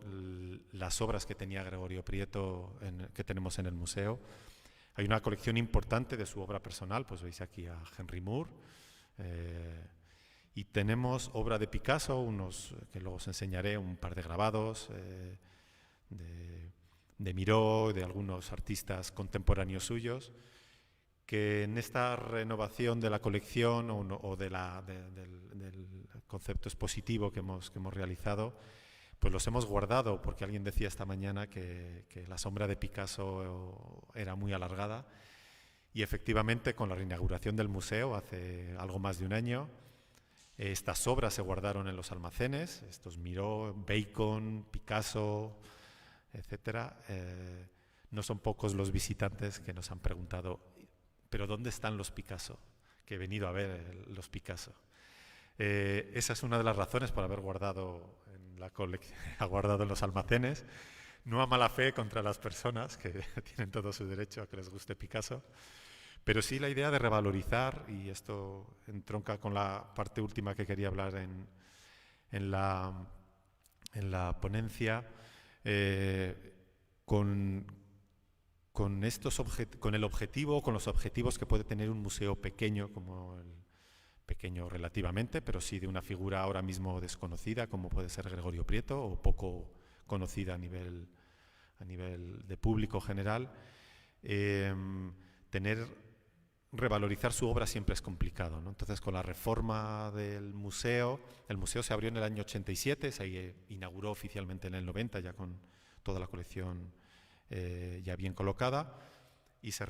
las obras que tenía Gregorio Prieto que tenemos en el museo. Hay una colección importante de su obra personal, pues veis aquí a Henry Moore, y tenemos obra de Picasso, unos que luego os enseñaré, un par de grabados, de Miró, de algunos artistas contemporáneos suyos, que en esta renovación de la colección o del concepto expositivo que hemos realizado, pues los hemos guardado, porque alguien decía esta mañana que la sombra de Picasso era muy alargada, y efectivamente con la reinauguración del museo hace algo más de un año, estas obras se guardaron en los almacenes, estos Miró, Bacon, Picasso, etcétera. No son pocos los visitantes que nos han preguntado, ¿pero dónde están los Picasso? Que he venido a ver los Picasso. Esa es una de las razones por haber guardado en la colección, guardado en los almacenes, no a mala fe contra las personas que tienen todo su derecho a que les guste Picasso, pero sí la idea de revalorizar, y esto entronca con la parte última que quería hablar en la ponencia, con los objetivos que puede tener un museo pequeño, pequeño relativamente, pero sí de una figura ahora mismo desconocida, como puede ser Gregorio Prieto, o poco conocida a nivel de público general. Revalorizar su obra siempre es complicado, ¿no? Entonces, con la reforma del museo, el museo se abrió en el año 87, se inauguró oficialmente en el 90, ya con toda la colección ya bien colocada, y se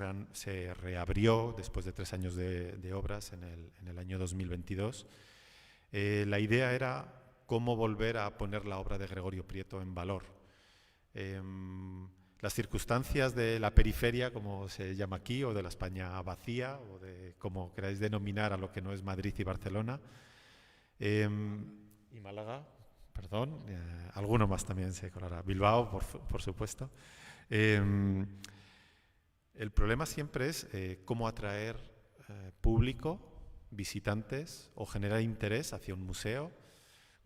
reabrió después de 3 años de obras en el año 2022. La idea era cómo volver a poner la obra de Gregorio Prieto en valor. Las circunstancias de la periferia, como se llama aquí, o de la España vacía, o de como queráis denominar a lo que no es Madrid y Barcelona, y Málaga, perdón, alguno más también se colará, Bilbao, por supuesto. El problema siempre es cómo atraer público, visitantes, o generar interés hacia un museo,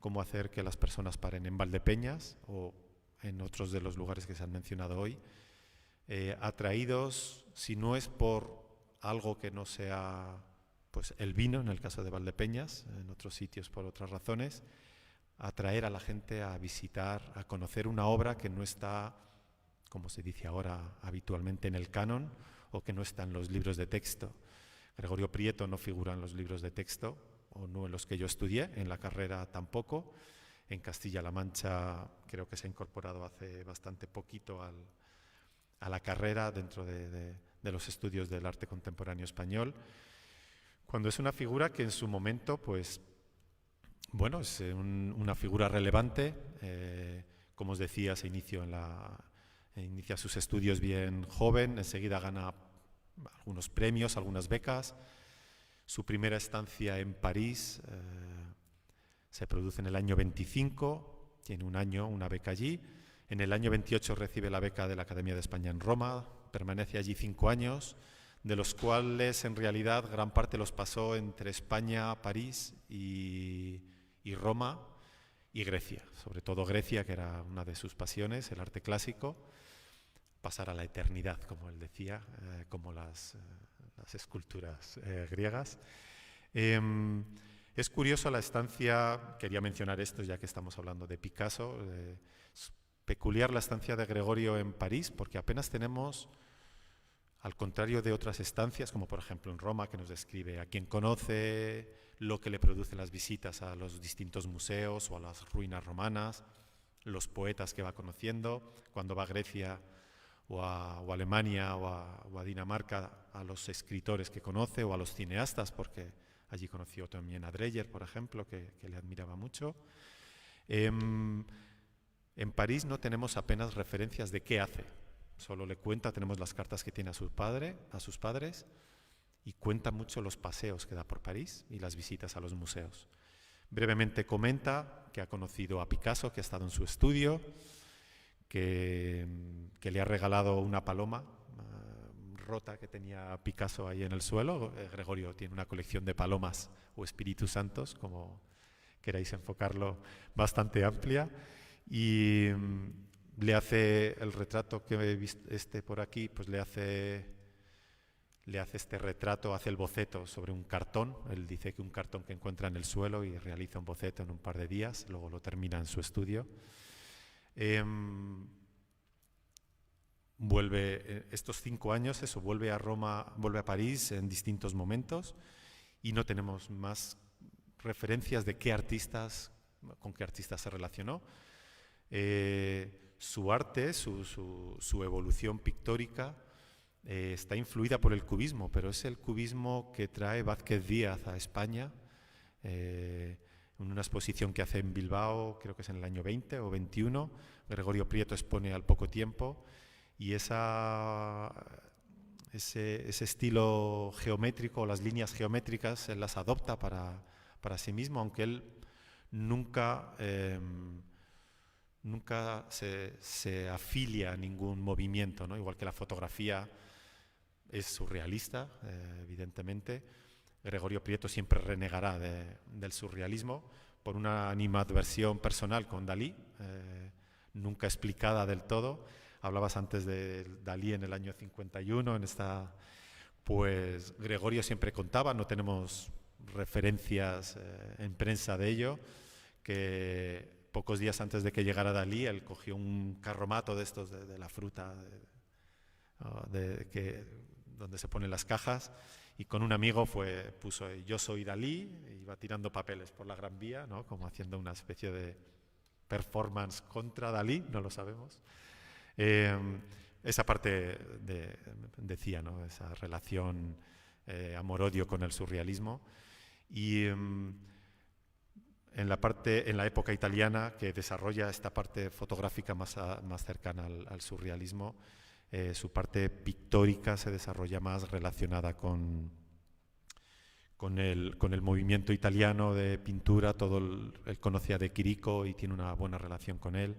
cómo hacer que las personas paren en Valdepeñas o en otros de los lugares que se han mencionado hoy, atraídos, si no es por algo que no sea pues el vino, en el caso de Valdepeñas, en otros sitios por otras razones, atraer a la gente a visitar, a conocer una obra que no está, como se dice ahora habitualmente, en el canon, o que no está en los libros de texto. Gregorio Prieto no figura en los libros de texto, o no en los que yo estudié, en la carrera tampoco. En Castilla-La Mancha creo que se ha incorporado hace bastante poquito a la carrera dentro de los estudios del arte contemporáneo español. cuando es una figura que en su momento, pues, bueno, es una figura relevante. Como os decía, inicia sus estudios bien joven, enseguida gana algunos premios, algunas becas. Su primera estancia en París se produce en el año 25, tiene un año, una beca allí. En el año 28 recibe la beca de la Academia de España en Roma, permanece allí 5 años, de los cuales en realidad gran parte los pasó entre España, París y Roma y Grecia, sobre todo Grecia, que era una de sus pasiones, el arte clásico, pasar a la eternidad, como él decía, como las esculturas griegas. Es curioso la estancia, quería mencionar esto ya que estamos hablando de Picasso, es peculiar la estancia de Gregorio en París, porque apenas tenemos, al contrario de otras estancias, como por ejemplo en Roma, que nos describe a quien conoce lo que le producen las visitas a los distintos museos o a las ruinas romanas, los poetas que va conociendo, cuando va a Grecia o a Alemania o a Dinamarca, a los escritores que conoce o a los cineastas, porque allí conoció también a Dreyer, por ejemplo, que le admiraba mucho. En París no tenemos apenas referencias de qué hace, solo le cuenta, tenemos las cartas que tiene a sus padres, y cuenta mucho los paseos que da por París y las visitas a los museos. Brevemente comenta que ha conocido a Picasso, que ha estado en su estudio, que le ha regalado una paloma rota que tenía Picasso ahí en el suelo. Gregorio tiene una colección de palomas o espíritus santos, como queráis enfocarlo, bastante amplia, y le hace el retrato que he visto por aquí, pues le hace este retrato, hace el boceto sobre un cartón. Él dice que un cartón que encuentra en el suelo, y realiza un boceto en un par de días, luego lo termina en su estudio. Vuelve estos 5 años, vuelve a Roma, vuelve a París en distintos momentos, y no tenemos más referencias de con qué artistas se relacionó. Su arte, su evolución pictórica está influida por el cubismo, pero es el cubismo que trae Vázquez Díaz a España en una exposición que hace en Bilbao, creo que es en el año 20 o 21. Gregorio Prieto expone al poco tiempo, y ese estilo geométrico, las líneas geométricas, él las adopta para sí mismo, aunque él nunca se afilia a ningún movimiento, ¿no? Igual que la fotografía es surrealista, evidentemente. Gregorio Prieto siempre renegará del surrealismo por una animadversión personal con Dalí, nunca explicada del todo. Hablabas antes de Dalí en el año 51, pues Gregorio siempre contaba, no tenemos referencias en prensa de ello, que pocos días antes de que llegara Dalí, él cogió un carromato de estos de la fruta donde se ponen las cajas, y con un amigo puso yo soy Dalí, y iba tirando papeles por la Gran Vía, ¿no? Como haciendo una especie de performance contra Dalí, no lo sabemos. Esa parte decía, ¿no? Esa relación amor-odio con el surrealismo. Y en la época italiana, que desarrolla esta parte fotográfica más cercana al surrealismo, su parte pictórica se desarrolla más relacionada con el movimiento italiano de pintura. Él conocía de Chirico y tiene una buena relación con él.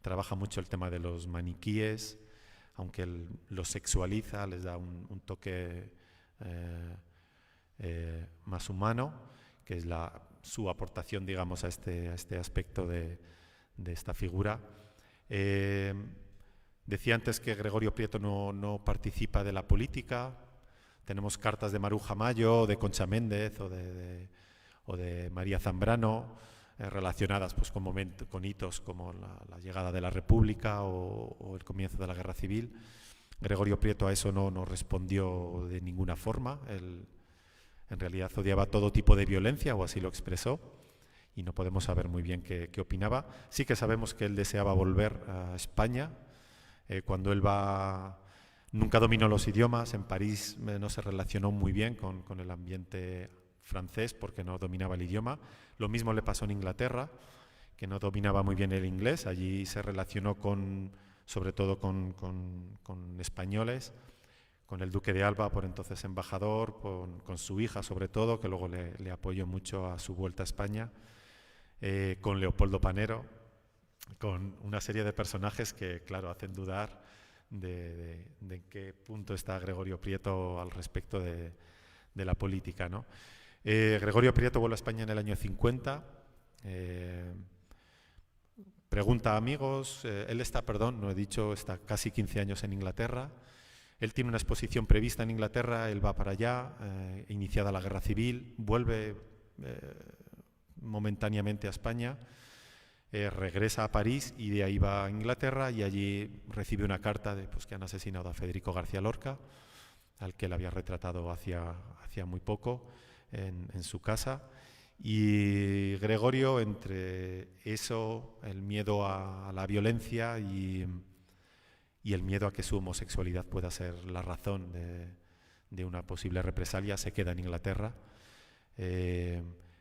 Trabaja mucho el tema de los maniquíes, aunque él los sexualiza, les da un toque más humano, que es su aportación, digamos, a este aspecto de esta figura. Decía antes que Gregorio Prieto no participa de la política. Tenemos cartas de Maruja Mayo, de Concha Méndez o de María Zambrano, relacionadas pues, con hitos como la llegada de la República o el comienzo de la Guerra Civil. Gregorio Prieto a eso no respondió de ninguna forma. Él en realidad odiaba todo tipo de violencia, o así lo expresó, y no podemos saber muy bien qué opinaba. Sí que sabemos que él deseaba volver a España. Cuando él va, Nunca dominó los idiomas. En París no se relacionó muy bien con el ambiente francés porque no dominaba el idioma. Lo mismo le pasó en Inglaterra, que no dominaba muy bien el inglés. Allí se relacionó sobre todo con españoles, con el duque de Alba, por entonces embajador, con su hija sobre todo, que luego le apoyó mucho a su vuelta a España, con Leopoldo Panero, con una serie de personajes que, claro, hacen dudar de en qué punto está Gregorio Prieto al respecto de la política, ¿no? Gregorio Prieto vuelve a España en el año 50, pregunta a amigos, él está casi 15 años en Inglaterra. Él tiene una exposición prevista en Inglaterra, él va para allá, iniciada la guerra civil, vuelve momentáneamente a España, regresa a París y de ahí va a Inglaterra y allí recibe una carta de que han asesinado a Federico García Lorca, al que él había retratado hacía muy poco en su casa. Y Gregorio, entre eso, el miedo a la violencia y el miedo a que su homosexualidad pueda ser la razón de una posible represalia, se queda en Inglaterra.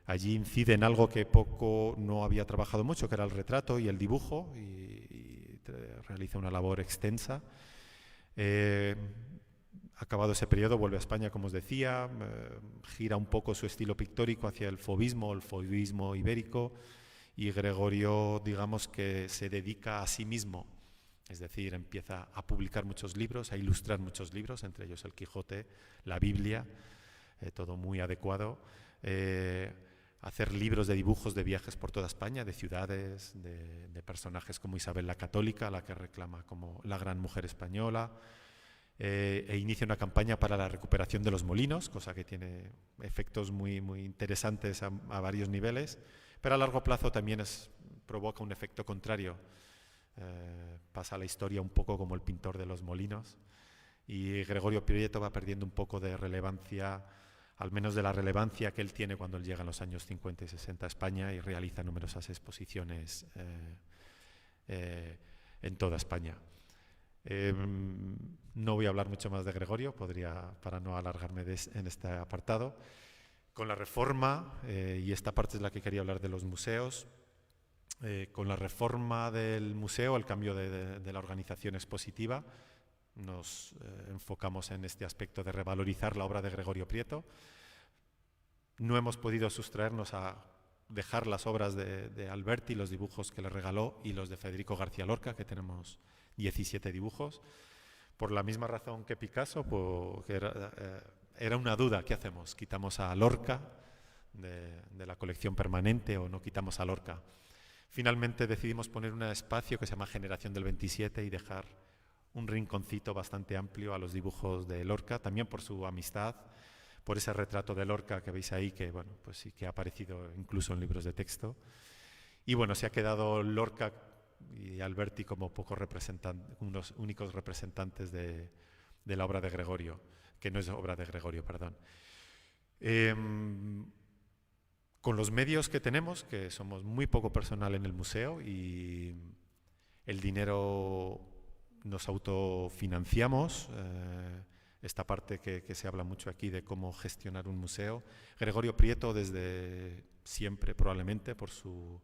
Allí incide en algo que poco no había trabajado mucho, que era el retrato y el dibujo, y realiza una labor extensa. Acabado ese periodo, vuelve a España, como os decía, gira un poco su estilo pictórico hacia el fauvismo ibérico, y Gregorio, digamos que se dedica a sí mismo. Es decir, empieza a publicar muchos libros, a ilustrar muchos libros, entre ellos el Quijote, la Biblia, todo muy adecuado. Hacer libros de dibujos de viajes por toda España, de ciudades, de personajes como Isabel la Católica, la que reclama como la gran mujer española. Inicia una campaña para la recuperación de los molinos, cosa que tiene efectos muy, muy interesantes a varios niveles, pero a largo plazo también provoca un efecto contrario. Pasa a la historia un poco como el pintor de los molinos, y Gregorio Prieto va perdiendo un poco de relevancia, al menos de la relevancia que él tiene cuando él llega en los años 50 y 60 a España y realiza numerosas exposiciones en toda España. No voy a hablar mucho más de Gregorio, para no alargarme en este apartado. Con la reforma, y esta parte es la que quería hablar de los museos, con la reforma del museo, el cambio de la organización expositiva, nos enfocamos en este aspecto de revalorizar la obra de Gregorio Prieto. No hemos podido sustraernos a dejar las obras de Alberti, los dibujos que le regaló, y los de Federico García Lorca, que tenemos 17 dibujos, por la misma razón que Picasso, que era una duda: ¿qué hacemos? ¿Quitamos a Lorca de la colección permanente o no quitamos a Lorca? Finalmente decidimos poner un espacio que se llama Generación del 27 y dejar un rinconcito bastante amplio a los dibujos de Lorca, también por su amistad, por ese retrato de Lorca que veis ahí, que bueno, pues sí que ha aparecido incluso en libros de texto. Y bueno, se ha quedado Lorca y Alberti como unos únicos representantes de la obra de Gregorio, que no es obra de Gregorio, perdón. Con los medios que tenemos, que somos muy poco personal en el museo y el dinero nos autofinanciamos, esta parte que se habla mucho aquí de cómo gestionar un museo. Gregorio Prieto desde siempre, probablemente por su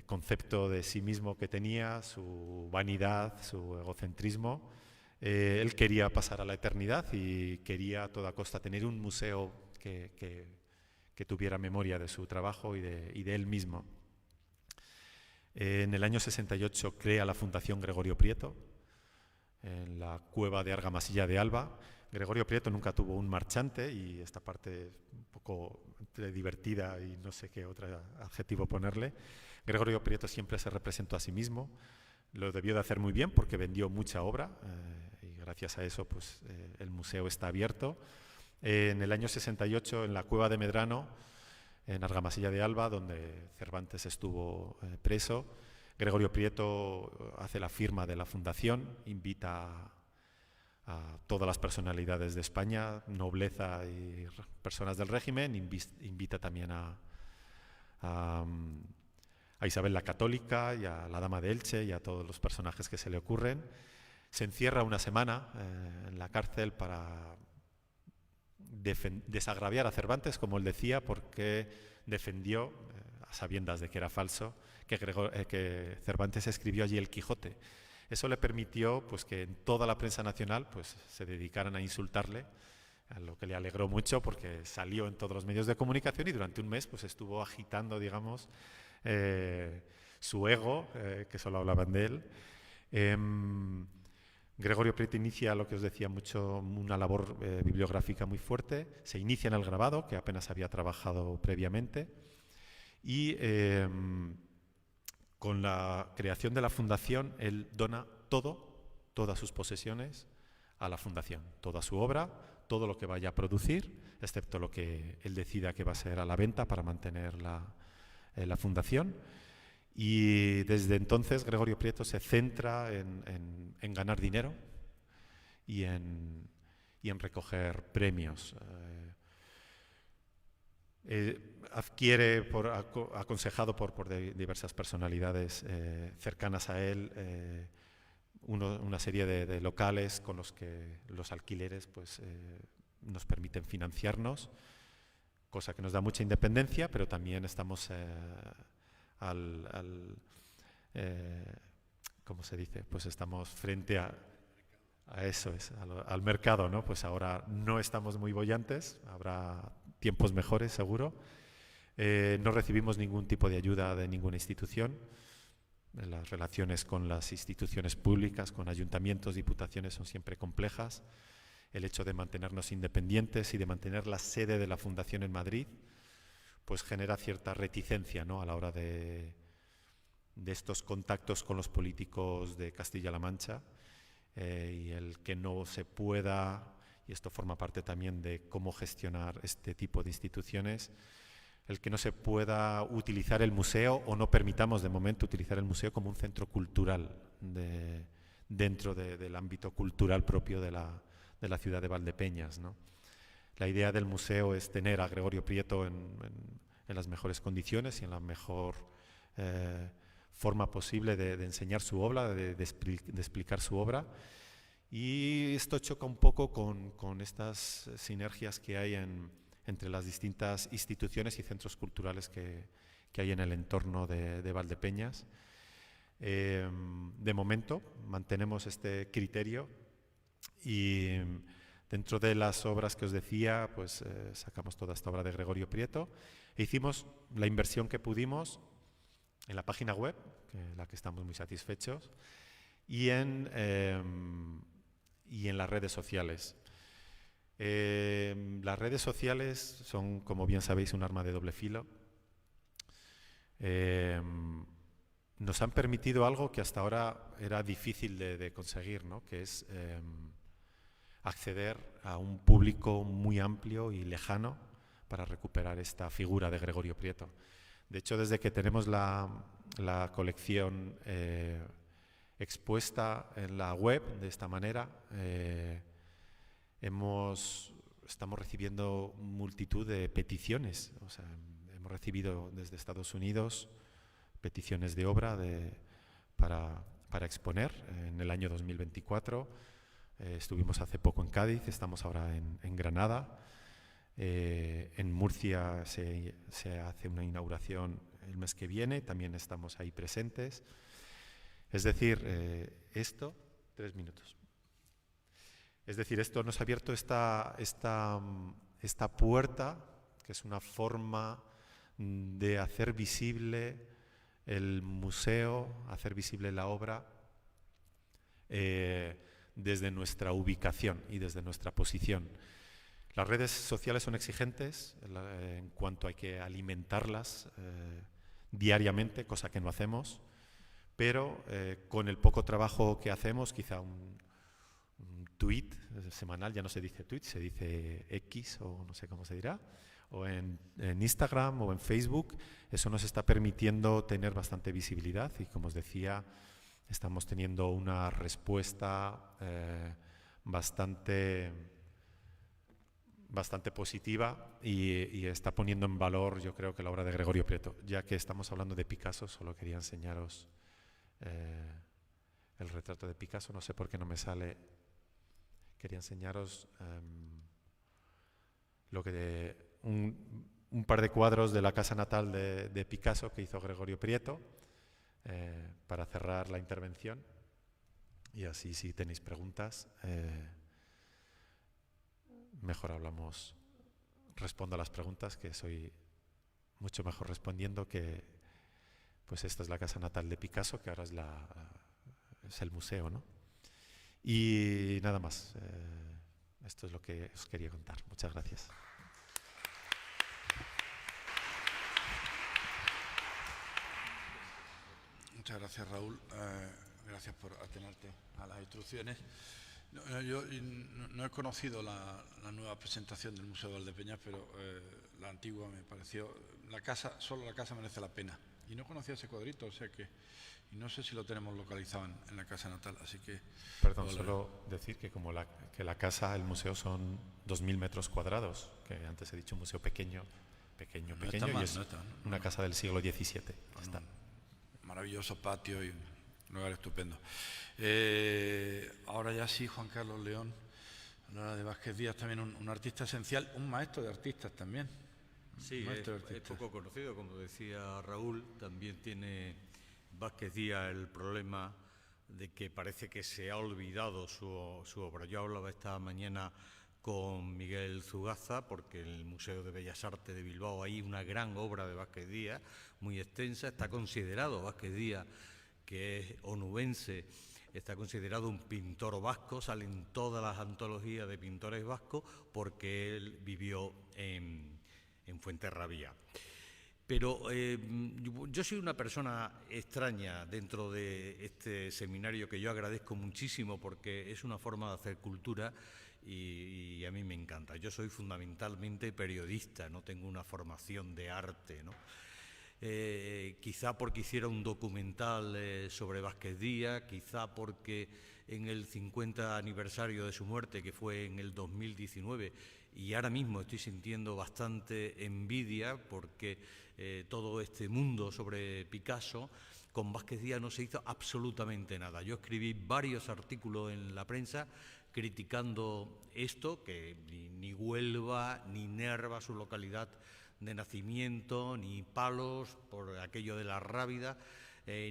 concepto de sí mismo que tenía, su vanidad, su egocentrismo, él quería pasar a la eternidad y quería a toda costa tener un museo que tuviera memoria de su trabajo y de él mismo. En el año 68 crea la Fundación Gregorio Prieto en la cueva de Argamasilla de Alba. Gregorio Prieto nunca tuvo un marchante, y esta parte un poco divertida y no sé qué otro adjetivo ponerle. Gregorio Prieto siempre se representó a sí mismo. Lo debió de hacer muy bien porque vendió mucha obra, y gracias a eso pues, el museo está abierto. En el año 68, en la cueva de Medrano, en Argamasilla de Alba, donde Cervantes estuvo preso, Gregorio Prieto hace la firma de la fundación, invita a todas las personalidades de España, nobleza y personas del régimen, invita también a a Isabel la Católica y a la Dama de Elche y a todos los personajes que se le ocurren. Se encierra una semana en la cárcel para desagraviar a Cervantes, como él decía, porque defendió, a sabiendas de que era falso, que Cervantes escribió allí el Quijote. Eso le permitió pues, que en toda la prensa nacional pues, se dedicaran a insultarle, a lo que le alegró mucho porque salió en todos los medios de comunicación y durante un mes pues, estuvo agitando, digamos, su ego, que solo hablaban de él. Gregorio Prieto inicia, lo que os decía mucho, una labor bibliográfica muy fuerte. Se inicia en el grabado, que apenas había trabajado previamente, y con la creación de la fundación, él dona todas sus posesiones a la fundación, toda su obra, todo lo que vaya a producir, excepto lo que él decida que va a ser a la venta para mantener la fundación. Y desde entonces Gregorio Prieto se centra en ganar dinero y en recoger premios. Adquiere, aconsejado por diversas personalidades cercanas a él, una serie de locales con los que los alquileres pues, nos permiten financiarnos, cosa que nos da mucha independencia, pero también estamos ¿cómo se dice? Pues estamos frente a eso, al mercado, ¿no? Pues ahora no estamos muy bollantes, habrá tiempos mejores, seguro. No recibimos ningún tipo de ayuda de ninguna institución. Las relaciones con las instituciones públicas, con ayuntamientos, diputaciones, son siempre complejas. El hecho de mantenernos independientes y de mantener la sede de la Fundación en Madrid, pues genera cierta reticencia, ¿no? A la hora de estos contactos con los políticos de Castilla-La Mancha, y el que no se pueda, y esto forma parte también de cómo gestionar este tipo de instituciones, el que no se pueda utilizar el museo o no permitamos de momento utilizar el museo como un centro cultural dentro del ámbito cultural propio de la ciudad de Valdepeñas, ¿no? La idea del museo es tener a Gregorio Prieto en las mejores condiciones y en la mejor forma posible de enseñar su obra, de explicar su obra. Y esto choca un poco con estas sinergias que hay entre las distintas instituciones y centros culturales que hay en el entorno de Valdepeñas. De momento mantenemos este criterio y dentro de las obras que os decía, pues sacamos toda esta obra de Gregorio Prieto e hicimos la inversión que pudimos en la página web, la que estamos muy satisfechos, y en las redes sociales. Las redes sociales son, como bien sabéis, un arma de doble filo. Nos han permitido algo que hasta ahora era difícil de conseguir, ¿no? Que es acceder a un público muy amplio y lejano para recuperar esta figura de Gregorio Prieto. De hecho, desde que tenemos la colección expuesta en la web de esta manera, estamos recibiendo multitud de peticiones. O sea, hemos recibido desde Estados Unidos peticiones de obra para exponer en el año 2024. Estuvimos hace poco en Cádiz, estamos ahora en Granada. En Murcia se hace una inauguración el mes que viene, también estamos ahí presentes. Es decir, 3 minutos. Es decir, esto nos ha abierto esta puerta, que es una forma de hacer visible el museo, hacer visible la obra desde nuestra ubicación y desde nuestra posición. Las redes sociales son exigentes en cuanto hay que alimentarlas diariamente, cosa que no hacemos, pero con el poco trabajo que hacemos, quizá un tuit semanal, ya no se dice tuit, se dice X o no sé cómo se dirá, o en Instagram o en Facebook, eso nos está permitiendo tener bastante visibilidad y, como os decía, estamos teniendo una respuesta bastante bastante positiva y está poniendo en valor, yo creo, que la obra de Gregorio Prieto. Ya que estamos hablando de Picasso, solo quería enseñaros el retrato de Picasso. No sé por qué no me sale. Quería enseñaros un par de cuadros de la casa natal de Picasso que hizo Gregorio Prieto para cerrar la intervención. Y así, si tenéis preguntas, mejor respondo a las preguntas, que soy mucho mejor respondiendo que, pues esta es la casa natal de Picasso, que ahora es el museo, ¿no? Y nada más, esto es lo que os quería contar. Muchas gracias. Muchas gracias, Raúl. Gracias por atenerte a las instrucciones. Yo no he conocido la nueva presentación del Museo de Valdepeñas, pero la antigua me pareció... solo la casa merece la pena. Y no conocía ese cuadrito, o sea que... Y no sé si lo tenemos localizado en la casa natal, así que... Perdón, solo decir que como la casa, el museo son 2.000 metros cuadrados, que antes he dicho un museo pequeño, No está mal, y es una casa del siglo XVII. Bueno, maravilloso patio y un lugar estupendo. Ahora ya sí, Juan Carlos León, hablará de Vázquez Díaz, también un artista esencial, un maestro de artistas también. Sí, es poco conocido, como decía Raúl. También tiene Vázquez Díaz el problema de que parece que se ha olvidado su obra. Yo hablaba esta mañana con Miguel Zugaza, porque en el Museo de Bellas Artes de Bilbao hay una gran obra de Vázquez Díaz, muy extensa. Está considerado Vázquez Díaz, que es onubense, está considerado un pintor vasco, salen todas las antologías de pintores vascos, porque él vivió en Fuenterrabía. Pero yo soy una persona extraña dentro de este seminario, que yo agradezco muchísimo, porque es una forma de hacer cultura y a mí me encanta. Yo soy fundamentalmente periodista, no tengo una formación de arte, ¿no? Quizá porque hiciera un documental sobre Vázquez Díaz, quizá porque en el 50 aniversario de su muerte, que fue en el 2019, y ahora mismo estoy sintiendo bastante envidia porque todo este mundo sobre Picasso, con Vázquez Díaz no se hizo absolutamente nada. Yo escribí varios artículos en la prensa criticando esto, que ni Huelva, ni Nerva, su localidad de nacimiento, ni Palos, por aquello de la Rábida,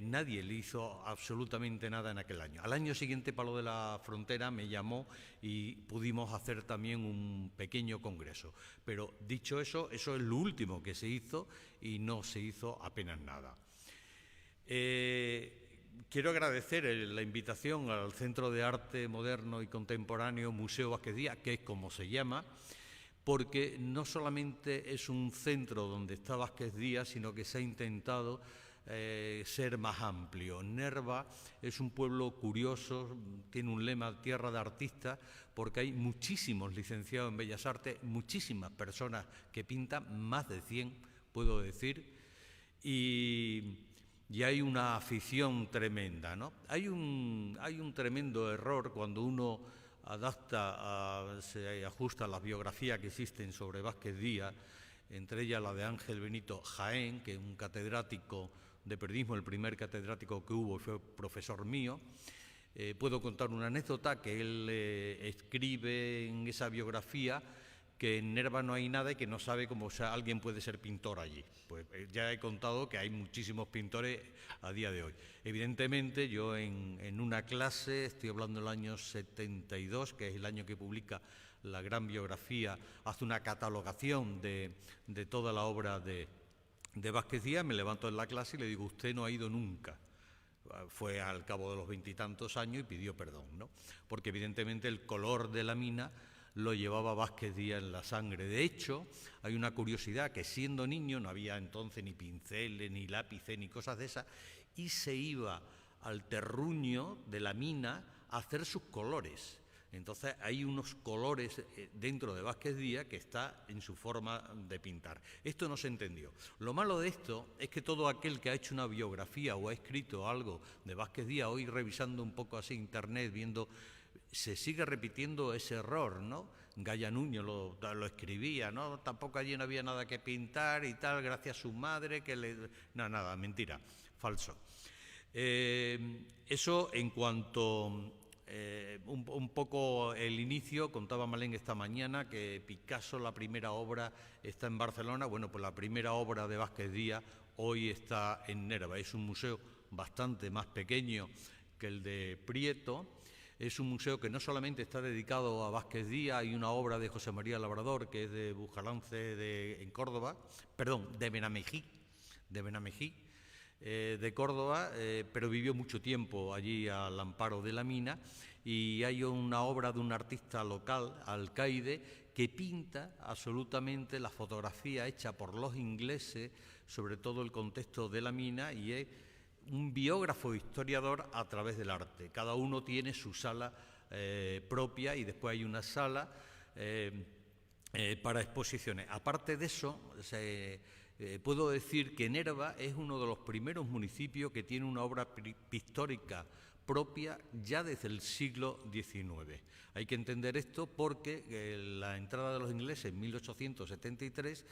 nadie le hizo absolutamente nada en aquel año. Al año siguiente, Palo de la Frontera me llamó y pudimos hacer también un pequeño congreso. Pero dicho eso, eso es lo último que se hizo y no se hizo apenas nada. Quiero agradecer la invitación al Centro de Arte Moderno y Contemporáneo Museo Vázquez Díaz, que es como se llama, porque no solamente es un centro donde está Vázquez Díaz, sino que se ha intentado ser más amplio. Nerva es un pueblo curioso, tiene un lema, tierra de artistas, porque hay muchísimos licenciados en Bellas Artes, muchísimas personas que pintan, más de 100, puedo decir, y hay una afición tremenda, ¿no? Hay un tremendo error cuando uno se ajusta a las biografías que existen sobre Vázquez Díaz, entre ellas la de Ángel Benito Jaén, que es un catedrático de periodismo, el primer catedrático que hubo, fue profesor mío. Puedo contar una anécdota, que él escribe en esa biografía que en Nerva no hay nada y que no sabe cómo alguien puede ser pintor allí. Pues ya he contado que hay muchísimos pintores a día de hoy. Evidentemente, yo en una clase, estoy hablando del año 72, que es el año que publica la gran biografía, hace una catalogación de toda la obra de Vázquez Díaz. Me levanto en la clase y le digo: usted no ha ido nunca. Fue al cabo de los 20 y tantos años y pidió perdón, ¿no? Porque evidentemente el color de la mina lo llevaba Vázquez Díaz en la sangre. De hecho, hay una curiosidad, que siendo niño no había entonces ni pinceles, ni lápices, ni cosas de esas, y se iba al terruño de la mina a hacer sus colores. Entonces hay unos colores dentro de Vázquez Díaz que está en su forma de pintar. Esto no se entendió. Lo malo de esto es que todo aquel que ha hecho una biografía o ha escrito algo de Vázquez Díaz, hoy revisando un poco así internet, viendo, se sigue repitiendo ese error, ¿no? Gaya Nuño lo escribía, ¿no? Tampoco allí no había nada que pintar y tal, gracias a su madre que le... No, nada, mentira, falso. Eso en cuanto un poco el inicio, contaba Malén esta mañana que Picasso, la primera obra está en Barcelona. Bueno, pues la primera obra de Vázquez Díaz hoy está en Nerva. Es un museo bastante más pequeño que el de Prieto. Es un museo que no solamente está dedicado a Vázquez Díaz, hay una obra de José María Labrador que es de Bujalance en Córdoba, perdón, de Benamejí, de Córdoba, pero vivió mucho tiempo allí al amparo de la mina, y hay una obra de un artista local, Alcaide, que pinta absolutamente la fotografía hecha por los ingleses, sobre todo el contexto de la mina, y es un biógrafo historiador a través del arte. Cada uno tiene su sala propia, y después hay una sala para exposiciones. Aparte de eso, puedo decir que Nerva es uno de los primeros municipios que tiene una obra pictórica propia ya desde el siglo XIX. Hay que entender esto porque la entrada de los ingleses en 1873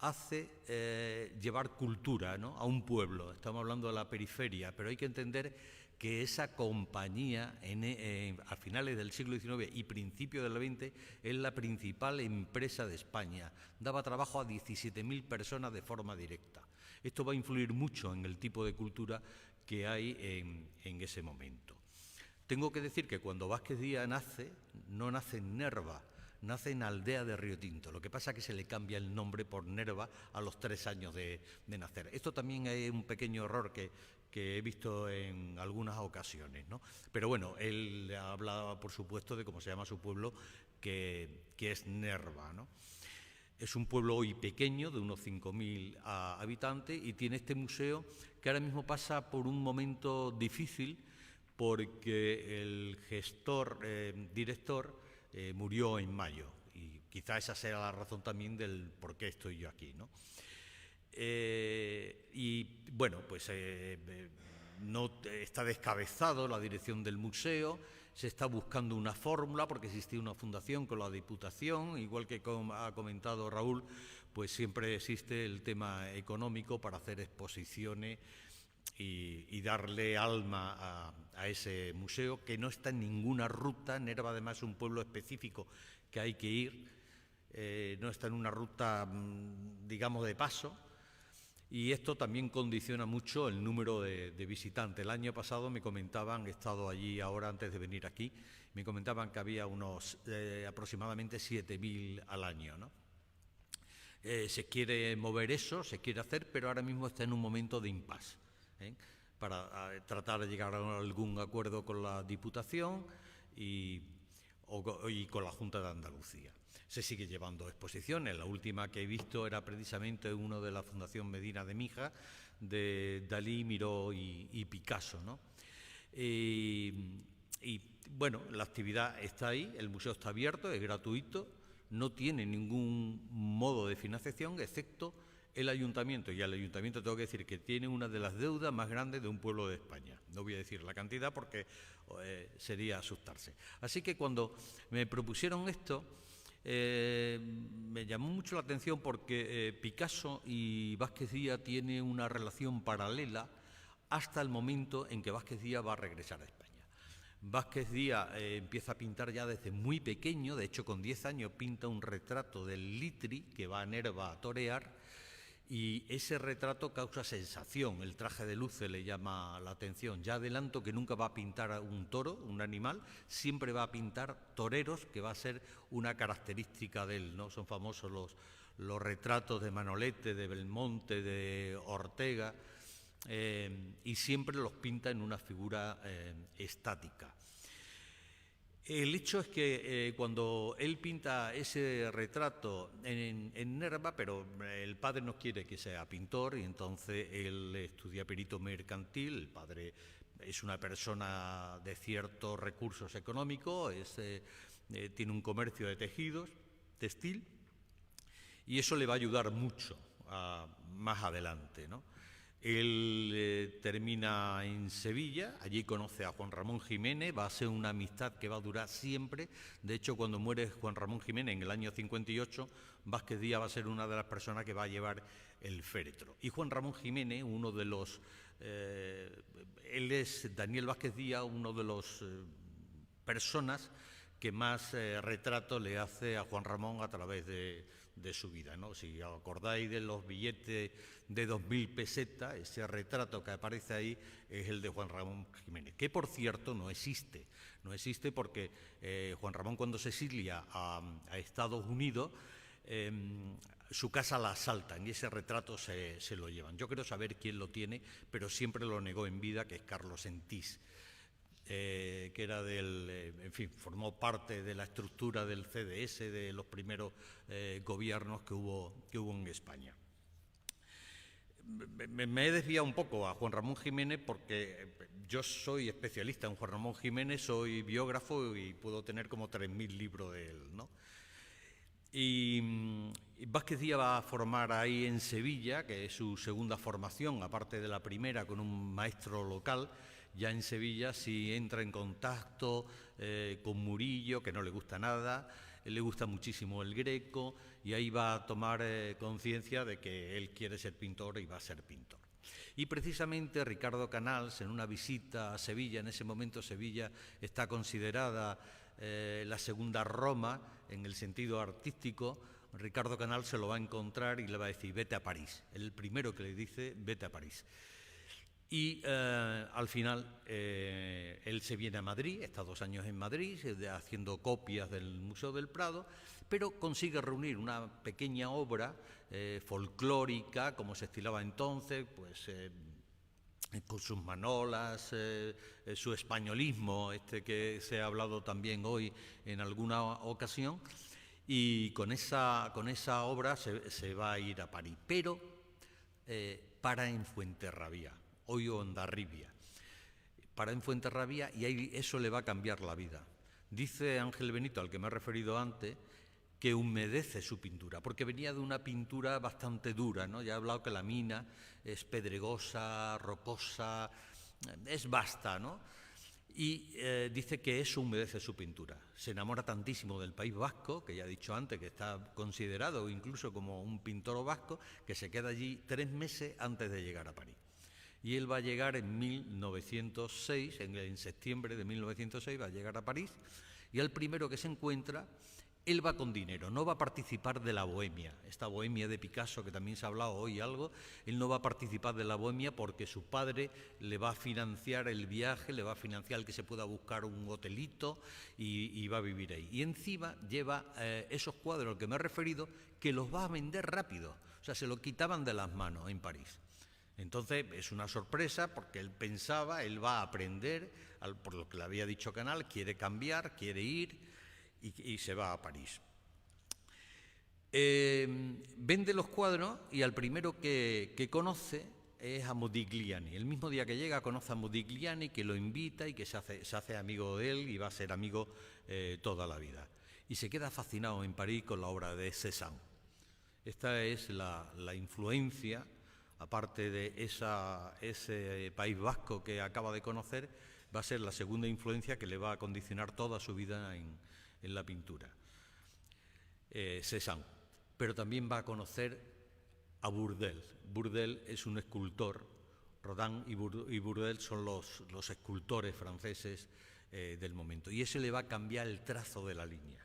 hace llevar cultura, ¿no?, a un pueblo. Estamos hablando de la periferia, pero hay que entender que esa compañía a finales del siglo XIX y principios del XX es la principal empresa de España. Daba trabajo a 17.000 personas de forma directa. Esto va a influir mucho en el tipo de cultura que hay en ese momento. Tengo que decir que cuando Vázquez Díaz nace, no nace en Nerva, nace en Aldea de Río Tinto. Lo que pasa es que se le cambia el nombre por Nerva a los 3 años de nacer. Esto también es un pequeño error que he visto en algunas ocasiones, ¿no? Pero bueno, él habla, por supuesto, de cómo se llama su pueblo, que es Nerva, ¿no? Es un pueblo hoy pequeño, de unos 5.000 habitantes, y tiene este museo que ahora mismo pasa por un momento difícil porque el director, murió en mayo, y quizá esa sea la razón también del por qué estoy yo aquí, ¿no? Y bueno, pues no está descabezado la dirección del museo, se está buscando una fórmula porque existía una fundación con la Diputación, igual que ha comentado Raúl, pues siempre existe el tema económico para hacer exposiciones y darle alma a ese museo, que no está en ninguna ruta. Nerva además es un pueblo específico que hay que ir, no está en una ruta, digamos, de paso, y esto también condiciona mucho el número de visitantes. El año pasado me comentaban, he estado allí ahora antes de venir aquí, me comentaban que había unos aproximadamente 7.000 al año, ¿no? Se quiere mover eso, se quiere hacer, pero ahora mismo está en un momento de impasse, para tratar de llegar a algún acuerdo con la Diputación y con la Junta de Andalucía. Se sigue llevando exposiciones. La última que he visto era precisamente uno de la Fundación Medina de Mija, de Dalí, Miró y Picasso, ¿no? Y bueno, la actividad está ahí, el museo está abierto, es gratuito, no tiene ningún modo de financiación excepto el ayuntamiento, y al ayuntamiento tengo que decir que tiene una de las deudas más grandes de un pueblo de España. No voy a decir la cantidad porque sería asustarse. Así que cuando me propusieron esto, me llamó mucho la atención porque Picasso y Vázquez Díaz tienen una relación paralela hasta el momento en que Vázquez Díaz va a regresar a España. Vázquez Díaz empieza a pintar ya desde muy pequeño, de hecho con 10 años pinta un retrato del Litri que va a Nerva a torear, y ese retrato causa sensación, el traje de luces le llama la atención. Ya adelanto que nunca va a pintar a un toro, un animal, siempre va a pintar toreros, que va a ser una característica de él, ¿no? Son famosos los retratos de Manolete, de Belmonte, de Ortega, y siempre los pinta en una figura estática. El hecho es que cuando él pinta ese retrato en Nerva, pero el padre no quiere que sea pintor, y entonces él estudia perito mercantil. El padre es una persona de ciertos recursos económicos, tiene un comercio de tejidos, textil, y eso le va a ayudar mucho más adelante, ¿no? Él termina en Sevilla, allí conoce a Juan Ramón Jiménez, va a ser una amistad que va a durar siempre. De hecho, cuando muere Juan Ramón Jiménez en el año 58, Vázquez Díaz va a ser una de las personas que va a llevar el féretro. Y Juan Ramón Jiménez, uno de los... él es, Daniel Vázquez Díaz, uno de los personas que más retrato le hace a Juan Ramón a través de su vida, ¿no? Si os acordáis de los billetes de 2.000 pesetas, ese retrato que aparece ahí es el de Juan Ramón Jiménez, que por cierto no existe porque Juan Ramón, cuando se exilia a Estados Unidos, su casa la asaltan y ese retrato se lo llevan. Yo quiero saber quién lo tiene, pero siempre lo negó en vida, que es Carlos Sentís, que era en fin, formó parte de la estructura del CDS, de los primeros gobiernos que hubo en España. Me he desviado un poco a Juan Ramón Jiménez porque yo soy especialista en Juan Ramón Jiménez, soy biógrafo y puedo tener como 3.000 libros de él, ¿no? Y Vázquez Díaz va a formar ahí en Sevilla, que es su segunda formación, aparte de la primera, con un maestro local. Ya en Sevilla sí entra en contacto con Murillo, que no le gusta nada, le gusta muchísimo el Greco, y ahí va a tomar conciencia de que él quiere ser pintor y va a ser pintor. Y precisamente Ricardo Canals, en una visita a Sevilla, en ese momento Sevilla está considerada la segunda Roma en el sentido artístico, Ricardo Canals se lo va a encontrar y le va a decir: vete a París. El primero que le dice: vete a París. Y al final él se viene a Madrid, está 2 años en Madrid haciendo copias del Museo del Prado, pero consigue reunir una pequeña obra folclórica, como se estilaba entonces, pues con sus manolas, su españolismo, que se ha hablado también hoy en alguna ocasión, y con esa obra se va a ir a París, pero para en Fuenterrabía, hoy Hondarribia, para en Fuenterrabía, y ahí eso le va a cambiar la vida. Dice Ángel Benito, al que me he referido antes, que humedece su pintura, porque venía de una pintura bastante dura, ¿no? Ya he hablado que la mina es pedregosa, rocosa, es vasta, ¿no? Y dice que eso humedece su pintura. Se enamora tantísimo del País Vasco, que ya he dicho antes que está considerado incluso como un pintor vasco, que se queda allí 3 meses antes de llegar a París. Y él va a llegar en 1906, en septiembre de 1906 va a llegar a París, y al primero que se encuentra, él va con dinero, no va a participar de la bohemia, esta bohemia de Picasso que también se ha hablado hoy algo. Él no va a participar de la bohemia porque su padre le va a financiar el viaje, le va a financiar el que se pueda buscar un hotelito y va a vivir ahí. Y encima lleva esos cuadros a los que me he referido, que los va a vender rápido, o sea, se los quitaban de las manos en París. Entonces es una sorpresa porque él pensaba, él va a aprender, por lo que le había dicho Canal, quiere cambiar, quiere ir y se va a París. Vende los cuadros y al primero que conoce es a Modigliani. El mismo día que llega conoce a Modigliani, que lo invita y que se hace amigo de él y va a ser amigo toda la vida. Y se queda fascinado en París con la obra de Cézanne. Esta es la influencia, aparte de ese País Vasco que acaba de conocer, va a ser la segunda influencia que le va a condicionar toda su vida en la pintura. Cézanne. Pero también va a conocer a Bourdelle. Bourdelle es un escultor. Rodin y Bourdelle son los escultores franceses del momento. Y ese le va a cambiar el trazo de la línea.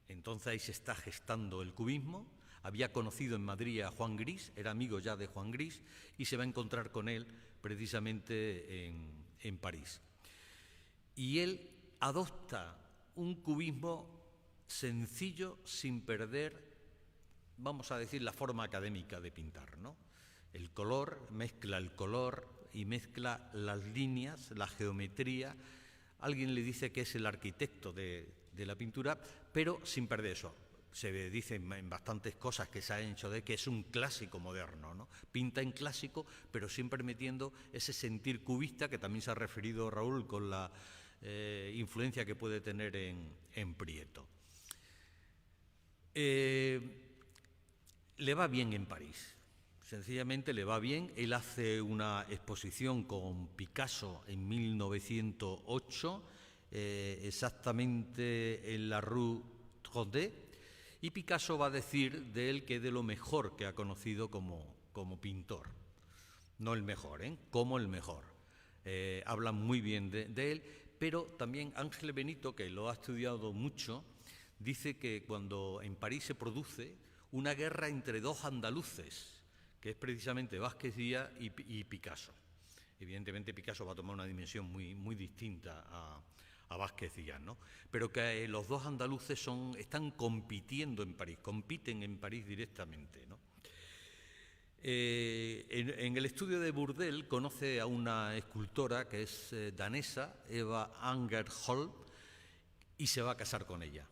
Entonces ahí se está gestando el cubismo. Había conocido en Madrid a Juan Gris, era amigo ya de Juan Gris, y se va a encontrar con él precisamente en París. Y él adopta un cubismo sencillo, sin perder, vamos a decir, la forma académica de pintar, ¿no? El color, mezcla el color y mezcla las líneas, la geometría. Alguien le dice que es el arquitecto de la pintura, pero sin perder eso. Se dice en bastantes cosas que se han hecho de que es un clásico moderno, ¿no? Pinta en clásico, pero siempre metiendo ese sentir cubista que también se ha referido Raúl con la influencia que puede tener en Prieto. Le va bien en París. Sencillamente le va bien. Él hace una exposición con Picasso en 1908, exactamente en la Rue Trodet, y Picasso va a decir de él que es de lo mejor que ha conocido como pintor. No el mejor, como el mejor. Habla muy bien de él, pero también Ángel Benito, que lo ha estudiado mucho, dice que cuando en París se produce una guerra entre dos andaluces, que es precisamente Vázquez Díaz y Picasso. Evidentemente Picasso va a tomar una dimensión muy distinta a Vázquez Díaz, ¿no? Pero que los dos andaluces están compitiendo en París, compiten en París directamente, ¿no? En el estudio de Bourdelle conoce a una escultora que es danesa, Eva Angerholm, y se va a casar con ella.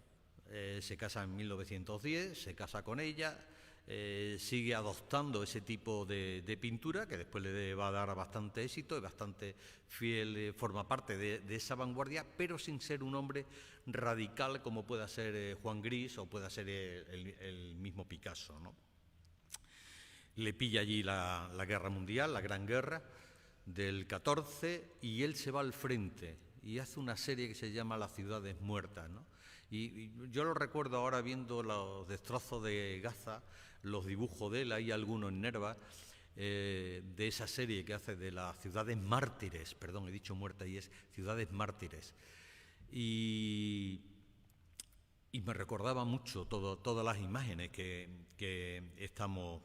Se casa en 1910, se casa con ella, sigue adoptando ese tipo de pintura que después le va a dar bastante éxito, es bastante fiel, forma parte de esa vanguardia, pero sin ser un hombre radical como pueda ser Juan Gris o pueda ser el mismo Picasso, ¿no? Le pilla allí la guerra mundial, la Gran Guerra del 14, y él se va al frente y hace una serie que se llama Las ciudades muertas, ¿no? Y yo lo recuerdo ahora viendo los destrozos de Gaza, los dibujos de él, hay algunos en Nerva, de esa serie que hace de las ciudades mártires, perdón, he dicho muertas y es ciudades mártires. Y me recordaba mucho todas las imágenes que estamos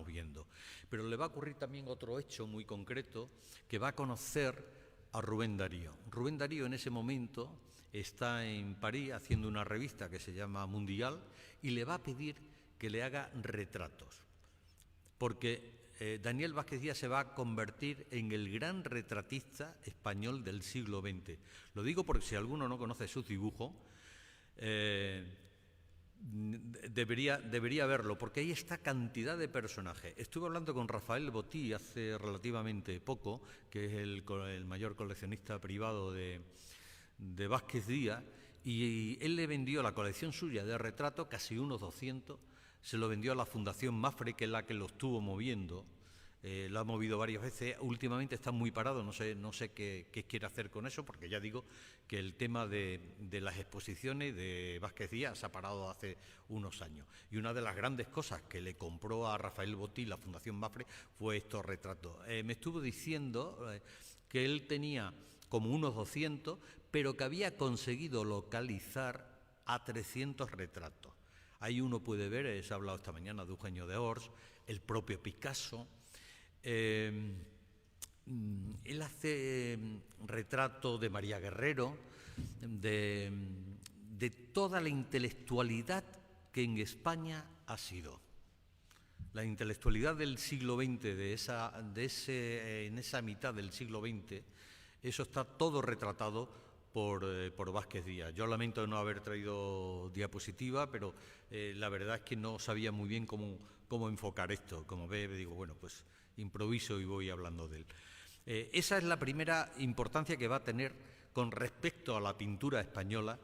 viendo. Pero le va a ocurrir también otro hecho muy concreto, que va a conocer a Rubén Darío. Rubén Darío en ese momento está en París haciendo una revista que se llama Mundial y le va a pedir que le haga retratos, porque Daniel Vázquez Díaz se va a convertir en el gran retratista español del siglo XX. Lo digo porque si alguno no conoce sus dibujos, debería verlo, porque hay esta cantidad de personajes. Estuve hablando con Rafael Botí hace relativamente poco, que es el mayor coleccionista privado de Vázquez Díaz, y él le vendió la colección suya de retratos, casi unos 200, se lo vendió a la Fundación Mafre, que es la que lo estuvo moviendo. Lo ha movido varias veces, últimamente está muy parado, no sé qué quiere hacer con eso, porque ya digo que el tema de las exposiciones de Vázquez Díaz se ha parado hace unos años. Y una de las grandes cosas que le compró a Rafael Botí la Fundación Mafre fue estos retratos. Me estuvo diciendo que él tenía como unos 200, pero que había conseguido localizar a 300 retratos. Ahí uno puede ver, se ha hablado esta mañana de Eugenio d'Ors, el propio Picasso. Él hace retrato de María Guerrero, de toda la intelectualidad que en España ha sido. La intelectualidad del siglo XX, en esa mitad del siglo XX, eso está todo retratado por Vázquez Díaz. Yo lamento no haber traído diapositiva, pero la verdad es que no sabía muy bien cómo enfocar esto. Como ve, digo, bueno, pues improviso y voy hablando de él. Esa es la primera importancia que va a tener con respecto a la pintura española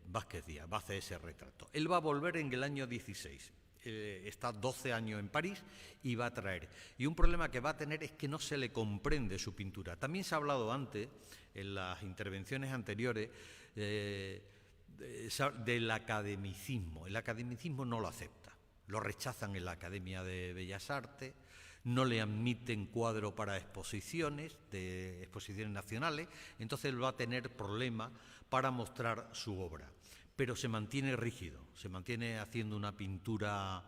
Vázquez Díaz, va a hacer ese retrato. Él va a volver en el año 16, está 12 años en París y va a traer. Y un problema que va a tener es que no se le comprende su pintura. También se ha hablado antes, en las intervenciones anteriores, del academicismo. El academicismo no lo acepta, lo rechazan en la Academia de Bellas Artes, no le admiten cuadro para exposiciones nacionales, entonces él va a tener problemas para mostrar su obra. Pero se mantiene rígido, se mantiene haciendo una pintura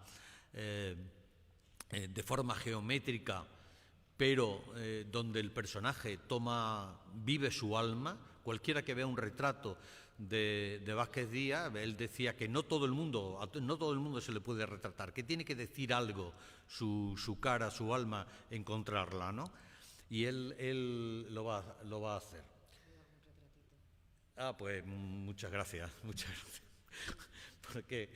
de forma geométrica, pero donde el personaje vive su alma. Cualquiera que vea un retrato de Vázquez Díaz, él decía que no todo el mundo se le puede retratar, que tiene que decir algo, su cara, su alma, encontrarla, ¿no? Y él lo va a hacer. Pues muchas gracias. Porque,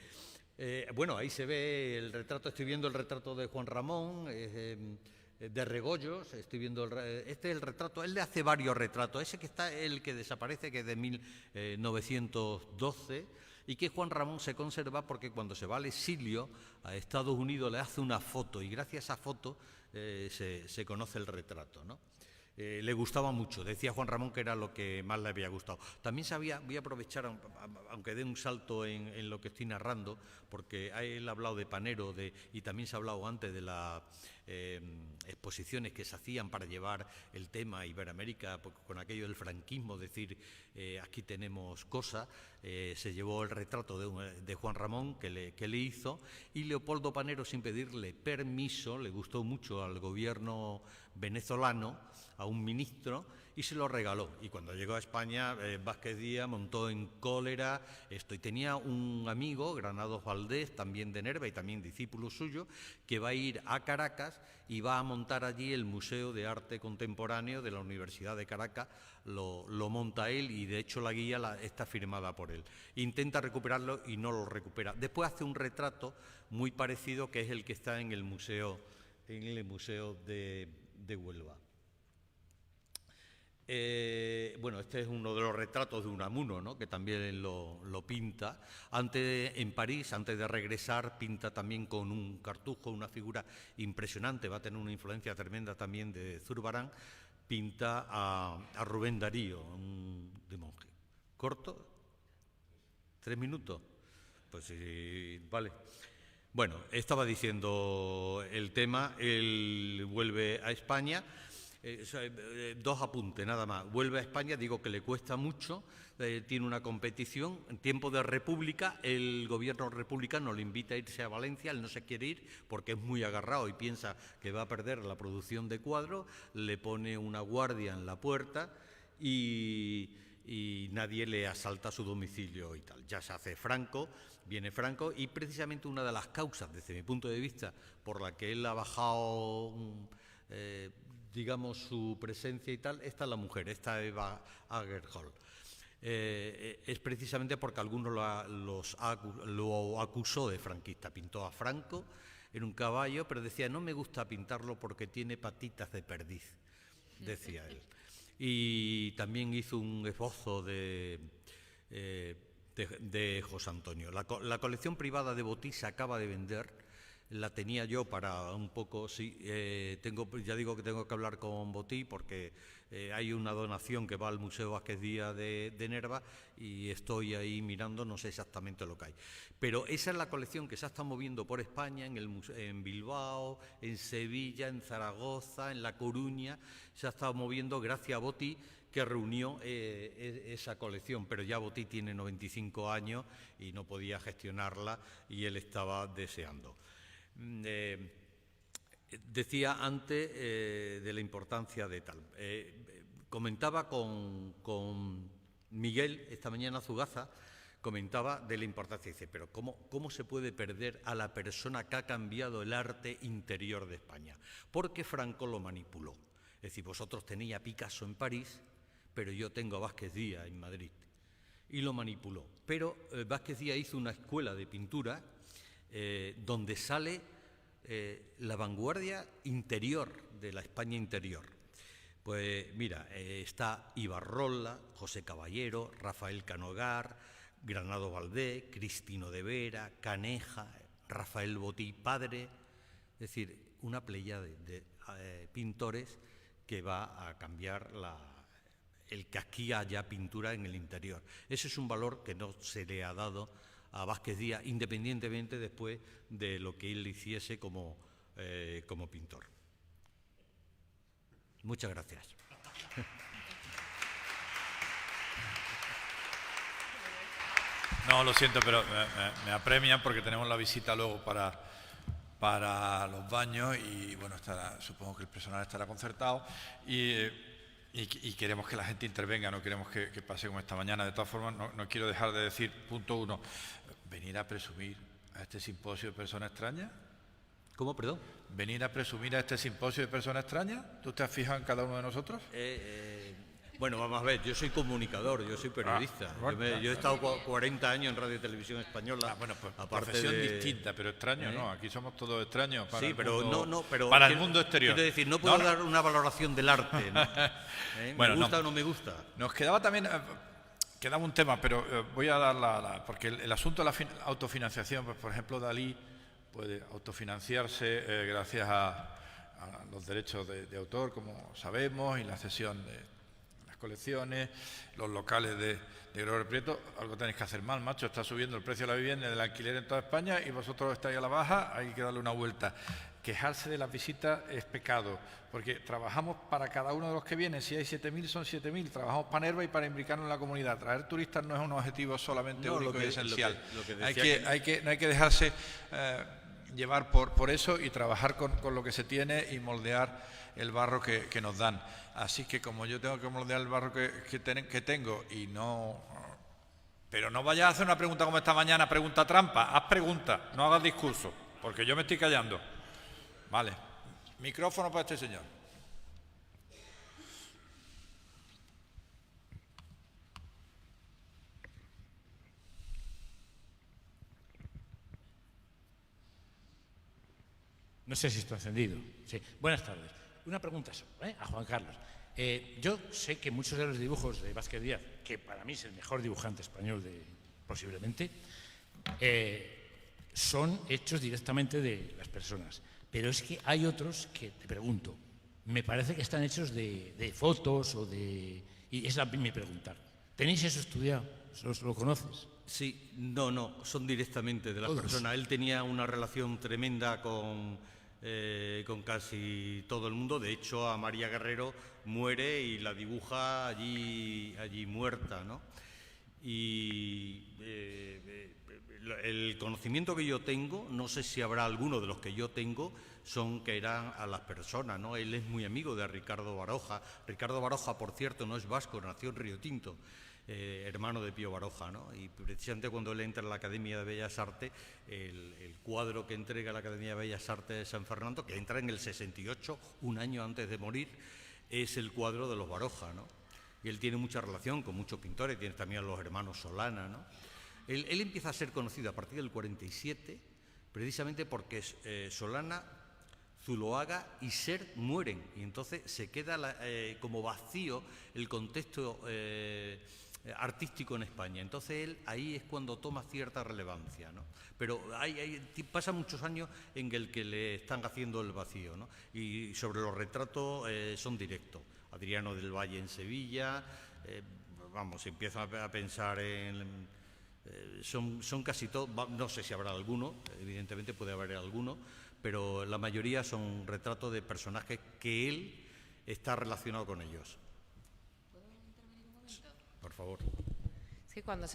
bueno, ahí se ve el retrato, estoy viendo el retrato de Juan Ramón, de Regoyos, estoy viendo este es el retrato, él le hace varios retratos, ese que está, el que desaparece, que es de 1912, y que Juan Ramón se conserva porque cuando se va al exilio a Estados Unidos le hace una foto y gracias a esa foto se conoce el retrato, ¿no? Le gustaba mucho, decía Juan Ramón que era lo que más le había gustado. También sabía, voy a aprovechar, aunque dé un salto en lo que estoy narrando, porque él ha hablado de Panero y también se ha hablado antes de las exposiciones que se hacían para llevar el tema a Iberoamérica, con aquello del franquismo, decir, aquí tenemos cosas. Se llevó el retrato de Juan Ramón que le hizo, y Leopoldo Panero, sin pedirle permiso, le gustó mucho al gobierno venezolano, a un ministro, y se lo regaló. Y cuando llegó a España, Vázquez Díaz montó en cólera esto. Y tenía un amigo, Granados Valdés, también de Nerva y también discípulo suyo, que va a ir a Caracas y va a montar allí el Museo de Arte Contemporáneo de la Universidad de Caracas. Lo monta él y de hecho la guía está firmada por él. Intenta recuperarlo y no lo recupera. Después hace un retrato muy parecido, que es el que está en el museo de Huelva. Bueno, este es uno de los retratos de Unamuno, ¿no?, que también lo pinta. En París, antes de regresar, pinta también con un cartujo, una figura impresionante, va a tener una influencia tremenda también de Zurbarán. Pinta a Rubén Darío, de monje. ¿Corto? 3 minutos. Pues sí, vale. Bueno, estaba diciendo el tema, él vuelve a España. 2 apuntes, nada más. Vuelve a España, digo que le cuesta mucho, tiene una competición. En tiempo de República, el gobierno republicano le invita a irse a Valencia, él no se quiere ir porque es muy agarrado y piensa que va a perder la producción de cuadros, le pone una guardia en la puerta y nadie le asalta su domicilio y tal. Ya se hace Franco, viene Franco, y precisamente una de las causas, desde mi punto de vista, por la que él ha bajado digamos, su presencia y tal, esta es la mujer, esta Eva Agerholm. Es precisamente porque algunos lo acusó de franquista. Pintó a Franco en un caballo, pero decía, no me gusta pintarlo porque tiene patitas de perdiz, decía él. Y también hizo un esbozo de José Antonio. La colección privada de Botí se acaba de vender. La tenía yo para un poco, sí, ya digo que tengo que hablar con Botí porque hay una donación que va al Museo Vázquez Díaz de Nerva y estoy ahí mirando, no sé exactamente lo que hay. Pero esa es la colección que se ha estado moviendo por España, en Bilbao, en Sevilla, en Zaragoza, en La Coruña, se ha estado moviendo gracias a Botí, que reunió esa colección, pero ya Botí tiene 95 años y no podía gestionarla y él estaba deseando. Decía antes de la importancia de tal. Comentaba con Miguel esta mañana, Zugaza, comentaba de la importancia. Dice, pero ¿cómo se puede perder a la persona que ha cambiado el arte interior de España? Porque Franco lo manipuló. Es decir, vosotros tenéis a Picasso en París, pero yo tengo a Vázquez Díaz en Madrid. Y lo manipuló. Pero Vázquez Díaz hizo una escuela de pintura donde sale la vanguardia interior de la España interior. Pues mira, está Ibarrola, José Caballero, Rafael Canogar, Granados Valdés, Cristino de Vera, Caneja, Rafael Botí padre, es decir, una playa de pintores que va a cambiar el que aquí haya pintura en el interior. Ese es un valor que no se le ha dado a Vázquez Díaz, independientemente después de lo que él hiciese como pintor. Muchas gracias. No, lo siento, pero me apremian porque tenemos la visita luego para los baños y, bueno, supongo que el personal estará concertado y queremos que la gente intervenga, no queremos que pase como esta mañana. De todas formas, no quiero dejar de decir, punto 1, venir a presumir a este simposio de personas extrañas. ¿Cómo, perdón? ¿Venir a presumir a este simposio de personas extrañas? ¿Tú te has fijado en cada uno de nosotros? Bueno, vamos a ver, yo soy comunicador, yo soy periodista. Yo he estado 40 años en Radio y Televisión Española. Bueno, pues profesión distinta, pero extraño, ¿no? Aquí somos todos extraños para, sí, pero para el mundo exterior. Quiero decir, no puedo dar una valoración del arte, ¿no? Bueno, ¿Me gusta o no me gusta? Nos quedaba también quedaba un tema, pero voy a dar porque el asunto de la autofinanciación, pues por ejemplo, Dalí puede autofinanciarse gracias a los derechos de autor, como sabemos, y la cesión de las colecciones, los locales de Gregorio Prieto. Algo tenéis que hacer mal, macho, está subiendo el precio de la vivienda y del alquiler en toda España y vosotros estáis a la baja, hay que darle una vuelta. Quejarse de las visitas es pecado, porque trabajamos para cada uno de los que vienen. Si hay 7.000, son 7.000. Trabajamos para Nerva y para imbricarnos en la comunidad. Traer turistas no es un objetivo solamente único y esencial. No hay que dejarse llevar por eso y trabajar con lo que se tiene y moldear el barro que nos dan. Así que como yo tengo que moldear el barro que tengo y no... Pero no vayas a hacer una pregunta como esta mañana, pregunta trampa. Haz pregunta, no hagas discurso, porque yo me estoy callando. Vale. Micrófono para este señor. No sé si está encendido. Sí. Buenas tardes. Una pregunta a Juan Carlos. Yo sé que muchos de los dibujos de Vázquez Díaz, que para mí es el mejor dibujante español posiblemente, son hechos directamente de las personas. Pero es que hay otros que, te pregunto, me parece que están hechos de fotos o de... Y es mi pregunta. ¿Tenéis eso estudiado? ¿Lo conoces? Sí, no, son directamente de las personas. Él tenía una relación tremenda con casi todo el mundo. De hecho, a María Guerrero muere y la dibuja allí muerta, ¿no? Y el conocimiento que yo tengo, no sé si habrá alguno de los que yo tengo, son que eran a las personas, ¿no? Él es muy amigo de Ricardo Baroja. Ricardo Baroja, por cierto, no es vasco, nació en Río Tinto, hermano de Pío Baroja, ¿no? Y precisamente cuando él entra a la Academia de Bellas Artes, el cuadro que entrega la Academia de Bellas Artes de San Fernando, que entra en el 68, un año antes de morir, es el cuadro de los Baroja, ¿no? Y él tiene mucha relación con muchos pintores, tiene también a los hermanos Solana, ¿no? Él empieza a ser conocido a partir del 47, precisamente porque Solana, Zuloaga y Ser mueren, y entonces se queda como vacío el contexto artístico en España. Entonces él ahí es cuando toma cierta relevancia, ¿no? Pero pasan muchos años en el que le están haciendo el vacío, ¿no? Y sobre los retratos son directos. Adriano del Valle en Sevilla, se empieza a pensar en... son casi todos, no sé si habrá alguno, evidentemente puede haber alguno, pero la mayoría son retratos de personajes que él está relacionado con ellos. ¿Puedo intervenir un momento? Por favor. Sí, cuando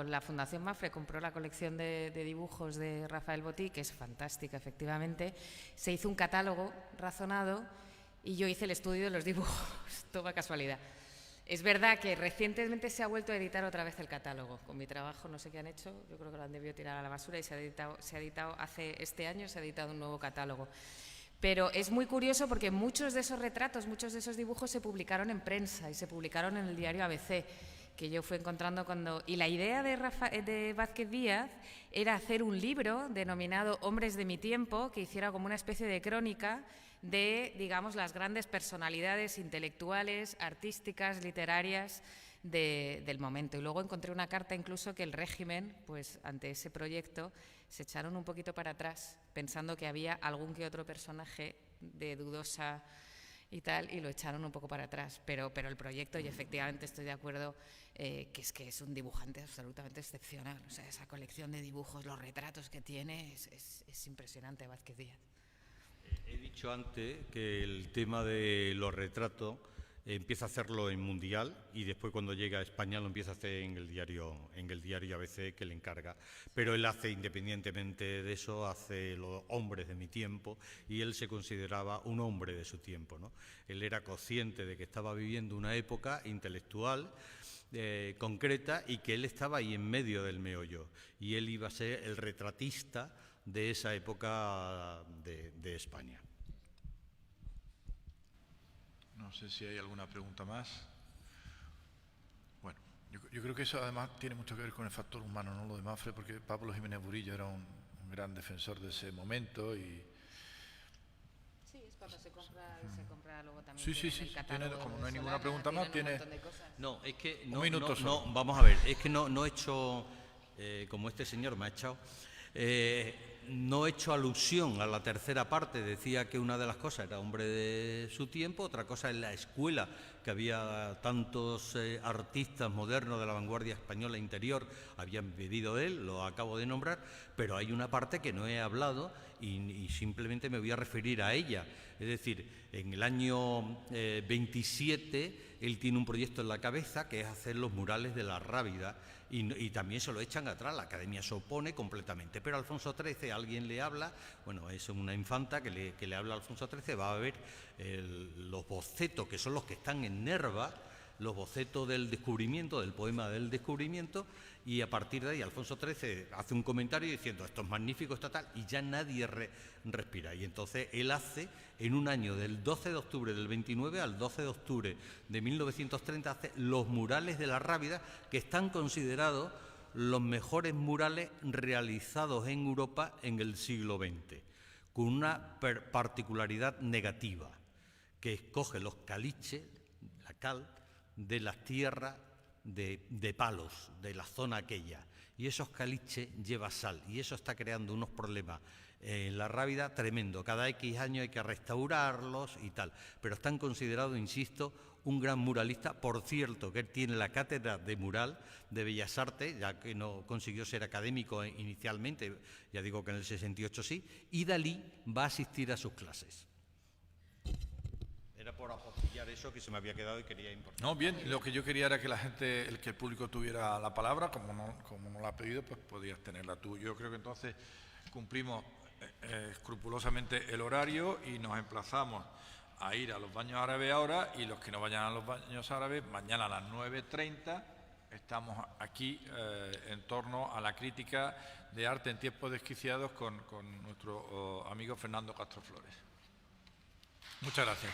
la Fundación Mafre compró la colección de dibujos de Rafael Botí, que es fantástica, efectivamente, se hizo un catálogo razonado y yo hice el estudio de los dibujos, toda casualidad. Es verdad que recientemente se ha vuelto a editar otra vez el catálogo. Con mi trabajo no sé qué han hecho, yo creo que lo han debido tirar a la basura y se ha editado este año se ha editado un nuevo catálogo. Pero es muy curioso porque muchos de esos retratos, muchos de esos dibujos se publicaron en prensa y se publicaron en el diario ABC, que yo fui encontrando cuando... Y la idea de Vázquez Díaz era hacer un libro denominado Hombres de mi tiempo, que hiciera como una especie de crónica de, digamos, las grandes personalidades intelectuales, artísticas, literarias del momento. Y luego encontré una carta incluso que el régimen, pues ante ese proyecto, se echaron un poquito para atrás, pensando que había algún que otro personaje de dudosa y tal, y lo echaron un poco para atrás. Pero el proyecto, y efectivamente estoy de acuerdo, que es un dibujante absolutamente excepcional. O sea, esa colección de dibujos, los retratos que tiene, es impresionante, Vázquez Díaz. He dicho antes que el tema de los retratos empieza a hacerlo en Mundial y después cuando llega a España lo empieza a hacer en el diario ABC que le encarga. Pero él hace, independientemente de eso, hace los hombres de mi tiempo y él se consideraba un hombre de su tiempo, ¿no? Él era consciente de que estaba viviendo una época intelectual concreta y que él estaba ahí en medio del meollo y él iba a ser el retratista de esa época de España. No sé si hay alguna pregunta más. Bueno, yo creo que eso además tiene mucho que ver con el factor humano, ¿no? Lo de Mafre, porque Pablo Jiménez Burillo era un gran defensor de ese momento y... Sí, es cuando se compra y se compra luego también. Sí, sí, tienen sí. el catálogo Como de no hay ninguna Solana, pregunta más, tienen un tiene... montón de cosas. No, es que Un minuto solo. vamos a ver, es que no he hecho, como este señor me ha echado, no he hecho alusión a la tercera parte. Decía que una de las cosas era hombre de su tiempo, otra cosa es la escuela, que había tantos artistas modernos de la vanguardia española interior, habían vivido de él, lo acabo de nombrar, pero hay una parte que no he hablado y simplemente me voy a referir a ella. Es decir, en el año 27 él tiene un proyecto en la cabeza que es hacer los murales de la Rábida, y también se lo echan atrás, la Academia se opone completamente, pero Alfonso XIII, alguien le habla, bueno, es una infanta que le habla a Alfonso XIII, va a ver los bocetos, que son los que están en Nerva, los bocetos del descubrimiento, del poema del descubrimiento, y a partir de ahí Alfonso XIII hace un comentario diciendo esto es magnífico, esto tal, y ya nadie respira. Y entonces él hace, en un año del 12 de octubre del 29 al 12 de octubre de 1930, hace los murales de la Rábida, que están considerados los mejores murales realizados en Europa en el siglo XX, con una particularidad negativa, que escoge los caliches, la cal, de las tierras de Palos, de la zona aquella, y esos caliches lleva sal, y eso está creando unos problemas en la Rábida tremendo. Cada X años hay que restaurarlos y tal, pero están considerados, insisto, un gran muralista. Por cierto, que él tiene la cátedra de mural de Bellas Artes, ya que no consiguió ser académico inicialmente, ya digo que en el 68 sí, y Dalí va a asistir a sus clases. Era por apostillar eso que se me había quedado y quería importar. No, bien, lo que yo quería era que la gente, que el público tuviera la palabra, como no la ha pedido, pues podías tenerla tú. Yo creo que entonces cumplimos escrupulosamente el horario y nos emplazamos a ir a los baños árabes ahora, y los que no vayan a los baños árabes, mañana a las 9:30 estamos aquí en torno a la crítica de arte en tiempos desquiciados con nuestro amigo Fernando Castro Flores. Muchas gracias.